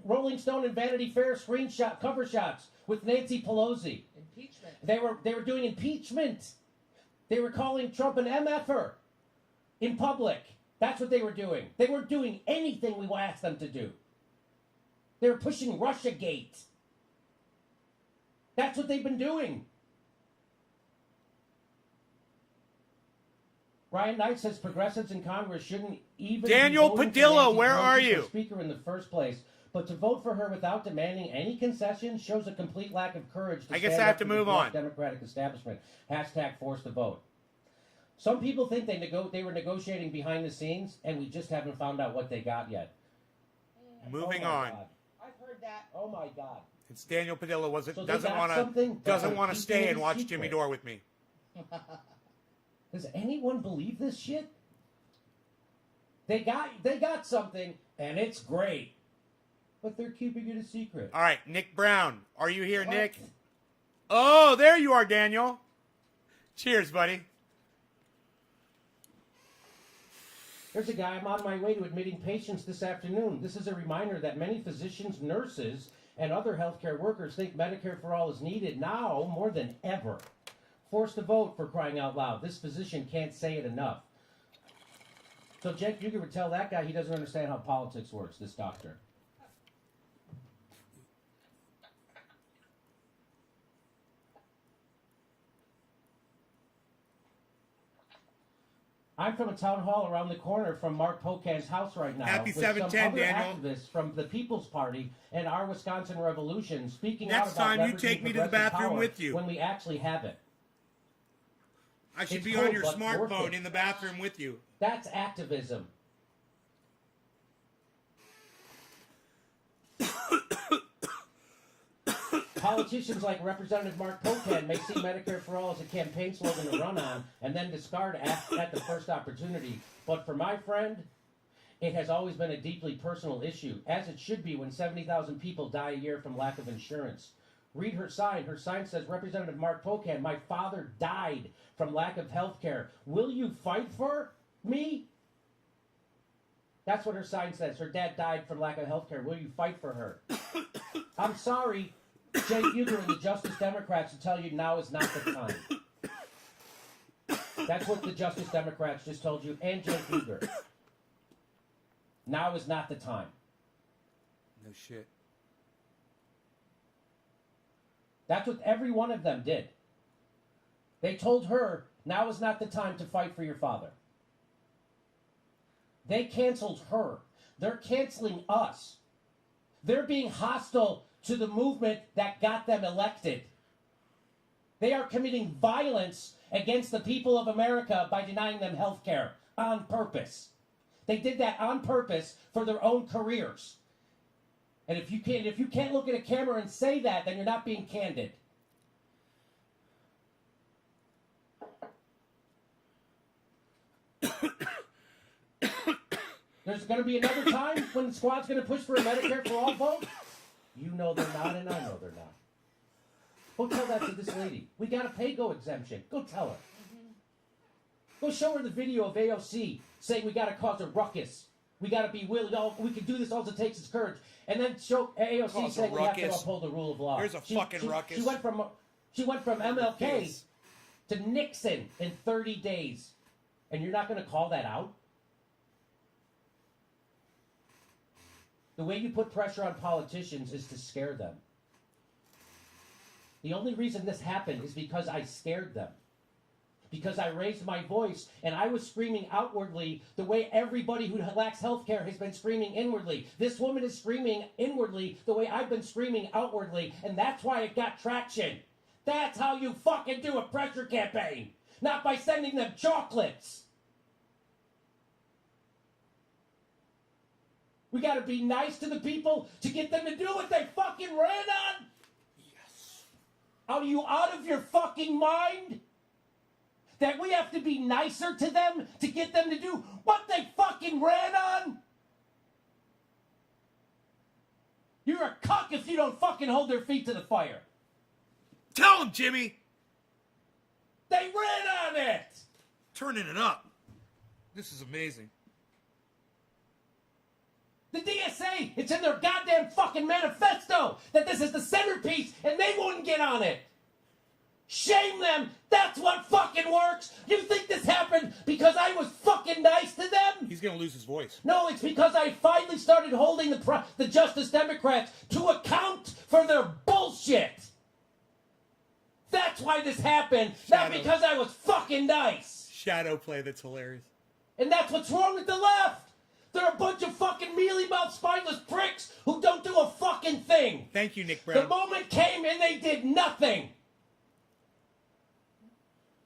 Rolling Stone and Vanity Fair screenshot cover shots with Nancy Pelosi. Impeachment. They were doing impeachment. They were calling Trump an MFer in public. That's what they were doing. They weren't doing anything we asked them to do. They were pushing Russiagate. That's what they've been doing. Ryan Knight says progressives in Congress shouldn't even Daniel be voting for Padilla, Nancy where Pelosi are for you? Speaker in the first place. But to vote for her without demanding any concessions shows a complete lack of courage to I guess stand I have up to the move corrupt on. Democratic establishment. # force the vote. Some people think they were negotiating behind the scenes, and we just haven't found out what they got yet. Moving Oh my on. God. I've heard that. Oh my God. It's Daniel Padilla. So they Doesn't got want something, to but doesn't they're want to keeping stay it and a watch secret. Jimmy Dore with me. Does anyone believe this shit? They got something, and it's great. But they're keeping it a secret. All right, Nick Brown, are you here, What? Nick? Oh, there you are, Daniel. Cheers, buddy. There's a guy, I'm on my way to admitting patients this afternoon. This is a reminder that many physicians, nurses, and other healthcare workers think Medicare for All is needed now more than ever. Forced to vote, for crying out loud. This physician can't say it enough. So, Jake, you could tell that guy he doesn't understand how politics works, this doctor. I'm from a town hall around the corner from Mark Pocan's house right now. Happy with 710, some other Daniel. activists from the People's Party and our Wisconsin Revolution speaking Next out about time you leveraging take me to the progressive bathroom power with you. when we actually have it. I should It's be cool, on your but worth smartphone it. in the bathroom with you. That's activism. Politicians like Representative Mark Pocan may see Medicare for All as a campaign slogan to run on and then discard at the first opportunity. But for my friend, it has always been a deeply personal issue, as it should be when 70,000 people die a year from lack of insurance. Read her sign. Her sign says, Representative Mark Pocan, my father died from lack of health care. Will you fight for me? That's what her sign says. Her dad died from lack of health care. Will you fight for her? I'm sorry, Jay Fugler and the Justice Democrats will tell you now is not the time. That's what the Justice Democrats just told you, and Jay Fugler. Now is not the time. No shit. That's what every one of them did. They told her, now is not the time to fight for your father. They canceled her. They're canceling us. They're being hostile to the movement that got them elected. They are committing violence against the people of America by denying them health care on purpose. They did that on purpose for their own careers. And if you can't look at a camera and say that, then you're not being candid. There's going to be another time when the squad's going to push for a Medicare for all vote. You know they're not, and I know they're not. Go tell that to this lady. We got a pay-go exemption. Go tell her. Go show her the video of AOC saying we got to cause a ruckus. We got to be willing. We can do this. All it takes is courage. And then show AOC saying we have to uphold the rule of law. There's a fucking ruckus. She went from MLK to Nixon in 30 days. And you're not going to call that out? The way you put pressure on politicians is to scare them. The only reason this happened is because I scared them. Because I raised my voice and I was screaming outwardly the way everybody who lacks health care has been screaming inwardly. This woman is screaming inwardly the way I've been screaming outwardly, and that's why it got traction. That's how you fucking do a pressure campaign. Not by sending them chocolates. We got to be nice to the people to get them to do what they fucking ran on. Yes. Are you out of your fucking mind? That we have to be nicer to them to get them to do what they fucking ran on? You're a cuck if you don't fucking hold their feet to the fire. Tell them, Jimmy. They ran on it. Turning it up. This is amazing. The DSA, it's in their goddamn fucking manifesto that this is the centerpiece and they wouldn't get on it. Shame them. That's what fucking works. You think this happened because I was fucking nice to them? He's going to lose his voice. No, it's because I finally started holding the Justice Democrats to account for their bullshit. That's why this happened, not because I was fucking nice. Shadow play that's hilarious. And that's what's wrong with the left. They're a bunch of fucking mealy-mouthed, spineless pricks who don't do a fucking thing. Thank you, Nick Brown. The moment came and they did nothing.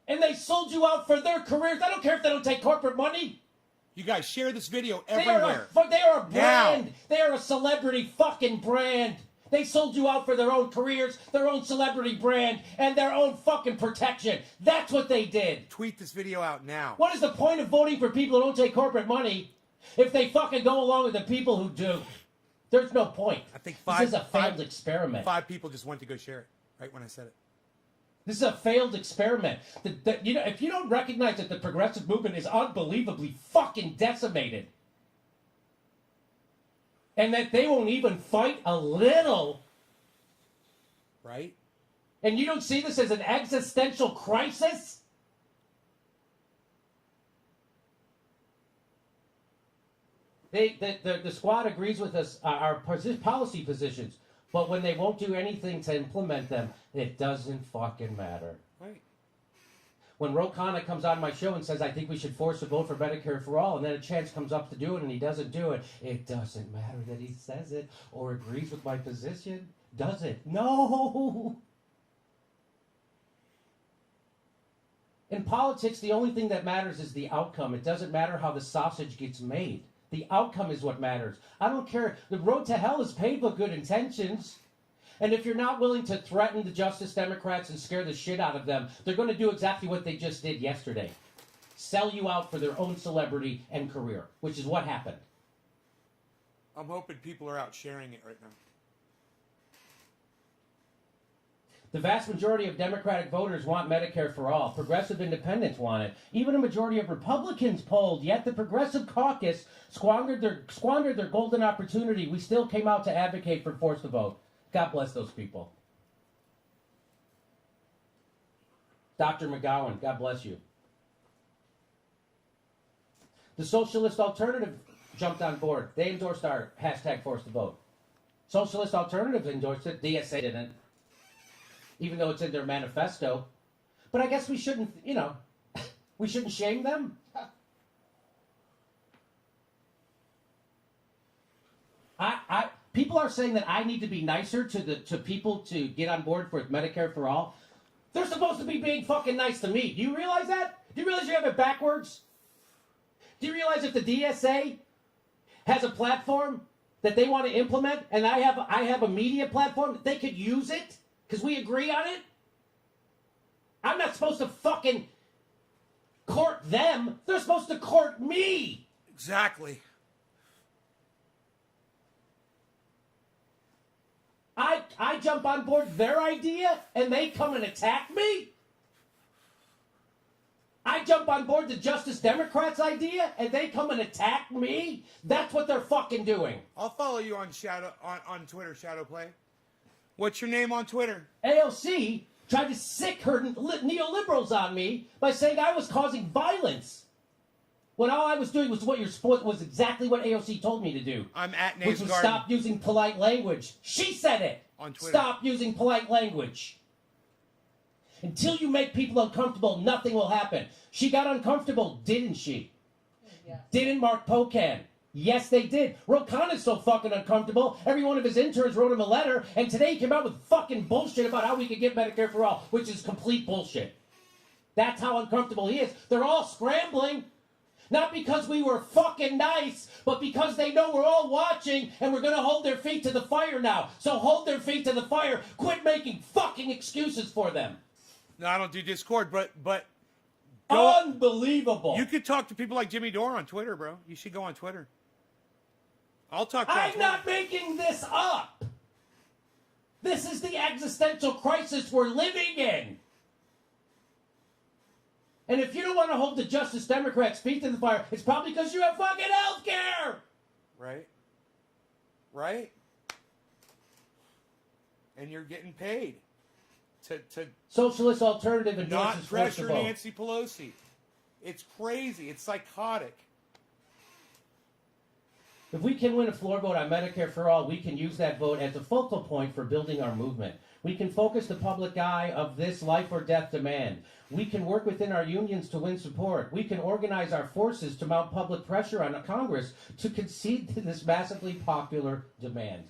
And they sold you out for their careers. I don't care if they don't take corporate money. You guys share this video everywhere. They are a brand. Now. They are a celebrity fucking brand. They sold you out for their own careers, their own celebrity brand, and their own fucking protection. That's what they did. Tweet this video out now. What is the point of voting for people who don't take corporate money if they fucking go along with the people who do? There's no point. I think this is a failed experiment. 5 people just went to go share it right when I said it. This is a failed experiment. If you don't recognize that the progressive movement is unbelievably fucking decimated, and that they won't even fight a little, right? And you don't see this as an existential crisis? The squad agrees with us, our policy positions, but when they won't do anything to implement them, it doesn't fucking matter. Right. When Ro Khanna comes on my show and says, I think we should force a vote for Medicare for all, and then a chance comes up to do it and he doesn't do it, it doesn't matter that he says it or agrees with my position, does it? No! In politics, the only thing that matters is the outcome. It doesn't matter how the sausage gets made. The outcome is what matters. I don't care. The road to hell is paved with good intentions. And if you're not willing to threaten the Justice Democrats and scare the shit out of them, they're going to do exactly what they just did yesterday. Sell you out for their own celebrity and career, which is what happened. I'm hoping people are out sharing it right now. The vast majority of Democratic voters want Medicare for all. Progressive independents want it. Even a majority of Republicans polled, yet the Progressive Caucus squandered their golden opportunity. We still came out to advocate for forced to vote. God bless those people. Dr. McGowan, God bless you. The Socialist Alternative jumped on board. They endorsed our hashtag forced to vote. Socialist Alternative endorsed it. DSA didn't, even though it's in their manifesto. But I guess we shouldn't, we shouldn't shame them. People are saying that I need to be nicer to people to get on board with Medicare for all. They're supposed to be being fucking nice to me. Do you realize that? Do you realize you have it backwards? Do you realize if the DSA has a platform that they want to implement, and I have a media platform, they could use it because we agree on it? I'm not supposed to fucking court them. They're supposed to court me. Exactly. I jump on board their idea and they come and attack me? I jump on board the Justice Democrats' idea and they come and attack me? That's what they're fucking doing. I'll follow you on Twitter, Shadowplay. What's your name on Twitter? AOC tried to sick her neoliberals on me by saying I was causing violence. When all I was doing was exactly what AOC told me to do. I'm at Nays Which was Garden. stop using polite language. She said it. On Twitter. Stop using polite language. Until you make people uncomfortable, nothing will happen. She got uncomfortable, didn't she? Yeah. Didn't Mark Pocan? Yes, they did. Ro Khanna's so fucking uncomfortable. Every one of his interns wrote him a letter, and today he came out with fucking bullshit about how we could get Medicare for all, which is complete bullshit. That's how uncomfortable he is. They're all scrambling. Not because we were fucking nice, but because they know we're all watching and we're going to hold their feet to the fire now. So hold their feet to the fire. Quit making fucking excuses for them. No, I don't do Discord, but Unbelievable. You could talk to people like Jimmy Dore on Twitter, bro. You should go on Twitter. I'll talk to you on I'm Twitter. not making this up. This is the existential crisis we're living in. And if you don't want to hold the Justice Democrats' feet to the fire, it's probably because you have fucking health care. Right? Right? And you're getting paid to Socialist Alternative endorses not forced pressure vote. Nancy Pelosi. It's crazy. It's psychotic. If we can win a floor vote on Medicare for all, we can use that vote as a focal point for building our movement. We can focus the public eye of this life or death demand. We can work within our unions to win support. We can organize our forces to mount public pressure on Congress to concede to this massively popular demand.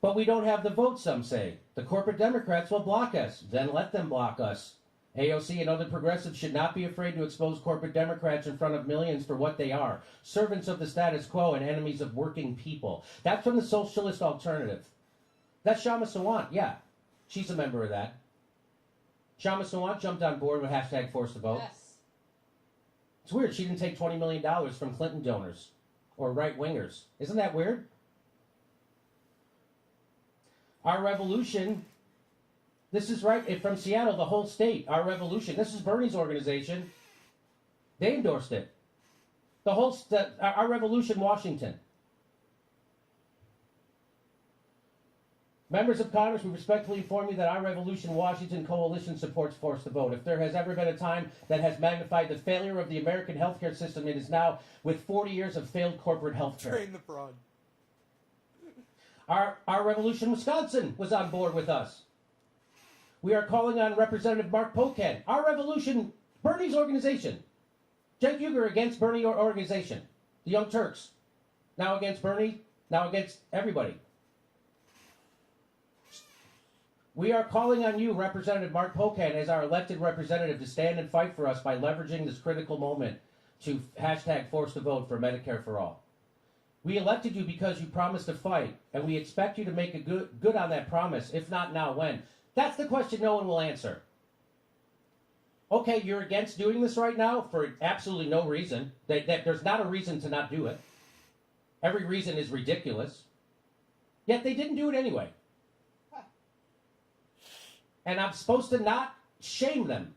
But we don't have the vote, some say. The corporate Democrats will block us. Then let them block us. AOC and other progressives should not be afraid to expose corporate Democrats in front of millions for what they are. Servants of the status quo and enemies of working people. That's from the Socialist Alternative. That's Shama Sawant, yeah. She's a member of that. Shama Sawant jumped on board with hashtag forced to vote. Yes. It's weird. She didn't take $20 million from Clinton donors or right-wingers. Isn't that weird? Our revolution, this is right from Seattle, the whole state. Our revolution, this is Bernie's organization. They endorsed it. The whole, our revolution, Washington. Members of Congress, we respectfully inform you that our Revolution Washington Coalition supports forced to vote. If there has ever been a time that has magnified the failure of the American healthcare system, it is now with 40 years of failed corporate healthcare. Train the fraud. Our Revolution Wisconsin was on board with us. We are calling on Representative Mark Pocan. Our Revolution, Bernie's organization. Cenk Uygur against Bernie organization. The Young Turks. Now against Bernie, now against everybody. We are calling on you, Representative Mark Pocan, as our elected representative to stand and fight for us by leveraging this critical moment to hashtag force to vote for Medicare for all. We elected you because you promised to fight, and we expect you to make a good on that promise. If not now, when? That's the question no one will answer. Okay, you're against doing this right now for absolutely no reason. There's not a reason to not do it. Every reason is ridiculous. Yet they didn't do it anyway. And I'm supposed to not shame them.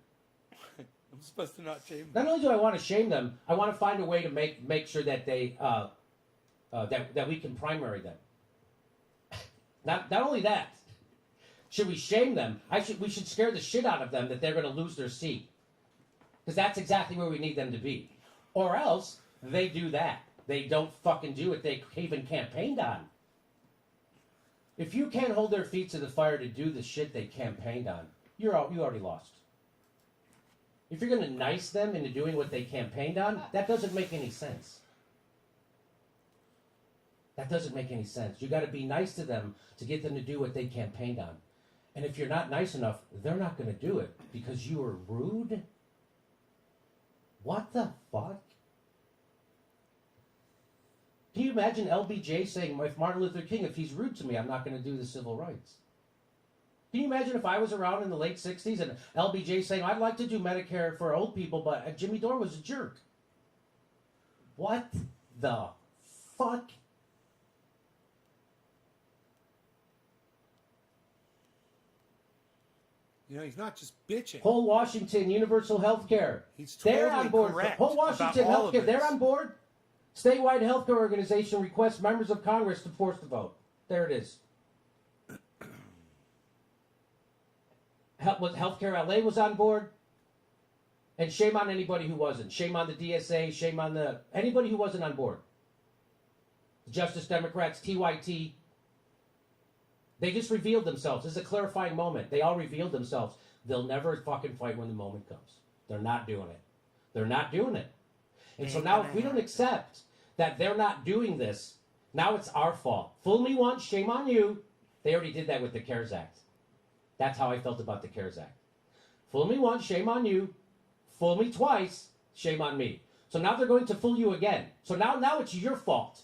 I'm supposed to not shame them. Not only do I want to shame them, I want to find a way to make sure that they that we can primary them. Not only that, should we shame them? We should scare the shit out of them that they're going to lose their seat, because that's exactly where we need them to be. Or else they do that. They don't fucking do what they even campaigned on. If you can't hold their feet to the fire to do the shit they campaigned on, you already lost. If you're going to nice them into doing what they campaigned on, that doesn't make any sense. That doesn't make any sense. You got to be nice to them to get them to do what they campaigned on. And if you're not nice enough, they're not going to do it because you were rude. What the fuck? Can you imagine LBJ saying, if Martin Luther King, if he's rude to me, I'm not going to do the civil rights? Can you imagine if I was around in the late 60s and LBJ saying, I'd like to do Medicare for old people, but Jimmy Dore was a jerk? What the fuck? You know, he's not just bitching. Whole Washington, universal health care. He's totally they're on board. correct Whole Washington about all health of care. this. They're on board. Statewide healthcare organization requests members of Congress to force the vote. There it is. Healthcare LA was on board. And shame on anybody who wasn't. Shame on the DSA. Shame on anybody who wasn't on board. The Justice Democrats, TYT. They just revealed themselves. This is a clarifying moment. They all revealed themselves. They'll never fucking fight when the moment comes. They're not doing it. They're not doing it. And so now if we don't accept that they're not doing this, now it's our fault. Fool me once, shame on you. They already did that with the CARES Act. That's how I felt about the CARES Act. Fool me once, shame on you. Fool me twice, shame on me. So now they're going to fool you again. So now it's your fault.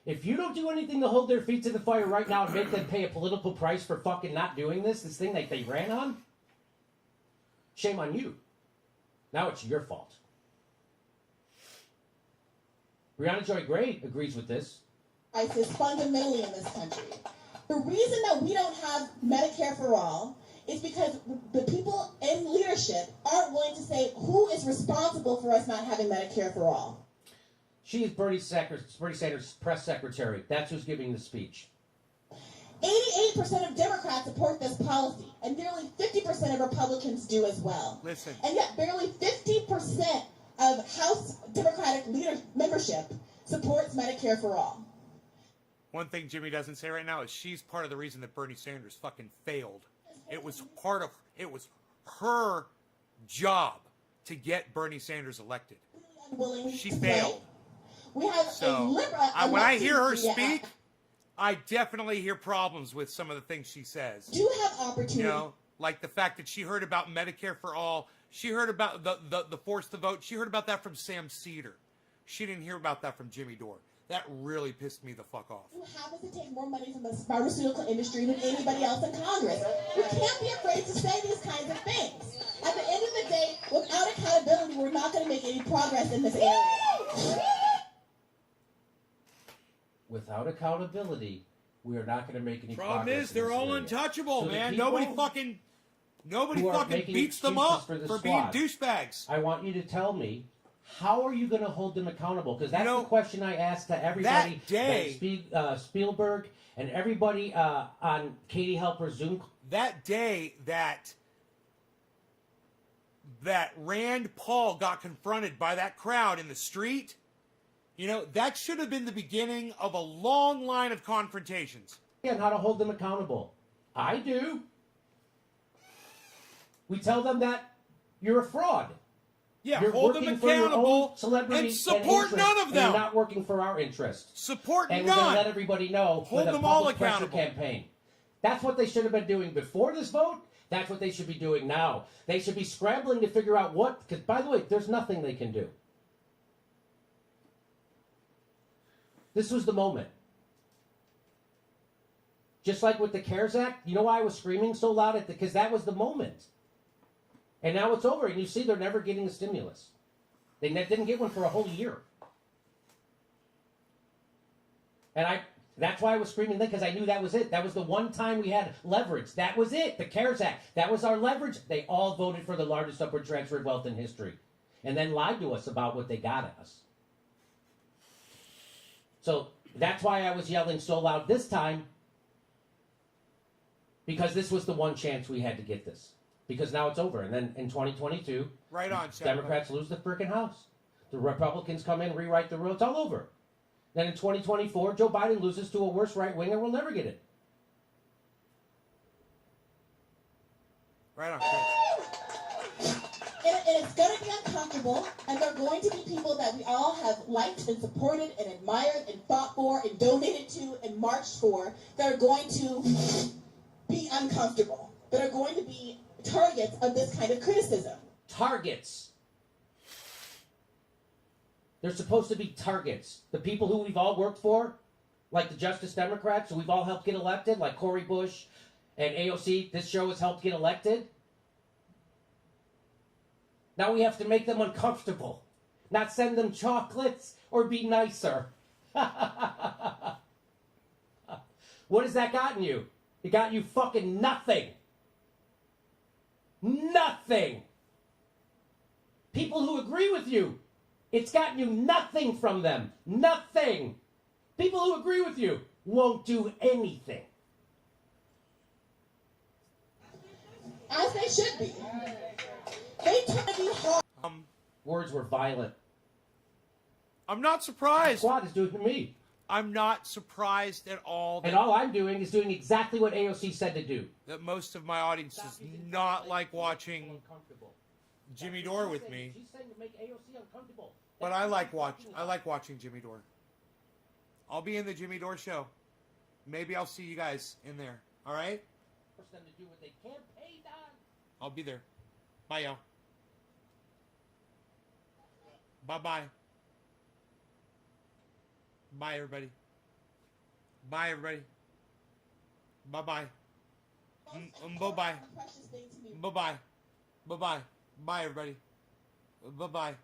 If you don't do anything to hold their feet to the fire right now and make them pay a political price for fucking not doing this thing that they ran on, shame on you. Now it's your fault. Brianna Joy Gray agrees with this. Is fundamentally in this country. The reason that we don't have Medicare for all is because the people in leadership aren't willing to say who is responsible for us not having Medicare for all. She is Bernie Sanders' press secretary. That's who's giving the speech. 88% of Democrats support this policy, and nearly 50% of Republicans do as well. Listen. And yet barely 50% of House Democratic membership supports Medicare for all. One thing Jimmy doesn't say right now is she's part of the reason that Bernie Sanders fucking failed. It was her job to get Bernie Sanders elected. She failed. We have when I hear her speak, I definitely hear problems with some of the things she says. Do have opportunity. You know, like the fact that she heard about Medicare for all. She heard about the force to vote. She heard about that from Sam Cedar. She didn't hear about that from Jimmy Dore. That really pissed me the fuck off. Who happens to take more money from the pharmaceutical industry than anybody else in Congress. We can't be afraid to say these kinds of things. At the end of the day, without accountability, we're not going to make any progress in this area. Without accountability, we are not going to make any progress. Problem is, they're all untouchable, so man. Nobody fucking beats them up for being douchebags. I want you to tell me, how are you going to hold them accountable? Because that's the question I asked to everybody. That day, Spielberg and everybody on Katie Halper's Zoom. That day that Rand Paul got confronted by that crowd in the street, you know, that should have been the beginning of a long line of confrontations. And how to hold them accountable. I do. We tell them that you're a fraud. Yeah, you're hold them accountable celebrity and support none of them. You're not working for our interests. Support none. And we're going to let everybody know hold with them a all public pressure accountable. campaign. That's what they should have been doing before this vote. That's what they should be doing now. They should be scrambling to figure out what, because by the way, there's nothing they can do. This was the moment. Just like with the CARES Act, you know why I was screaming so loud? Because that was the moment. And now it's over, and you see they're never getting a stimulus. They didn't get one for a whole year. And That's why I was screaming then, because I knew that was it. That was the one time we had leverage. That was it. The CARES Act. That was our leverage. They all voted for the largest upward transfer of wealth in history. And then lied to us about what they got at us. So that's why I was yelling so loud this time. Because this was the one chance we had to get this. Because now it's over. And then in 2022, Right on, Democrats lose the freaking House. The Republicans come in, rewrite the rules. It's all over. Then in 2024, Joe Biden loses to a worse right winger. We'll never get it. Right on, Chris. And it's going to be uncomfortable, and there are going to be people that we all have liked and supported and admired and fought for and donated to and marched for that are going to be uncomfortable, that are going to be targets of this kind of criticism. Targets. They're supposed to be targets. The people who we've all worked for, like the Justice Democrats, who we've all helped get elected, like Cori Bush and AOC, this show has helped get elected. Now we have to make them uncomfortable, not send them chocolates or be nicer. What has that gotten you? It got you fucking nothing. Nothing. People who agree with you, it's gotten you nothing from them. Nothing. People who agree with you won't do anything. As they should be. They try to be hard. Words were violent. I'm not surprised. Squad is doing to me. I'm not surprised at all. And all I'm doing is doing exactly what AOC said to do. That most of my audience does not like watching Jimmy Dore with me. She's saying to make AOC uncomfortable. But I like watching Jimmy Dore. I'll be in the Jimmy Dore show. Maybe I'll see you guys in there. All right? Force them to do what they can't pay, Don. I'll be there. Bye, y'all. Bye-bye. Bye, everybody. Bye, everybody. Bye-bye. Bye-bye. Bye-bye. Bye-bye. Bye, everybody. Bye-bye.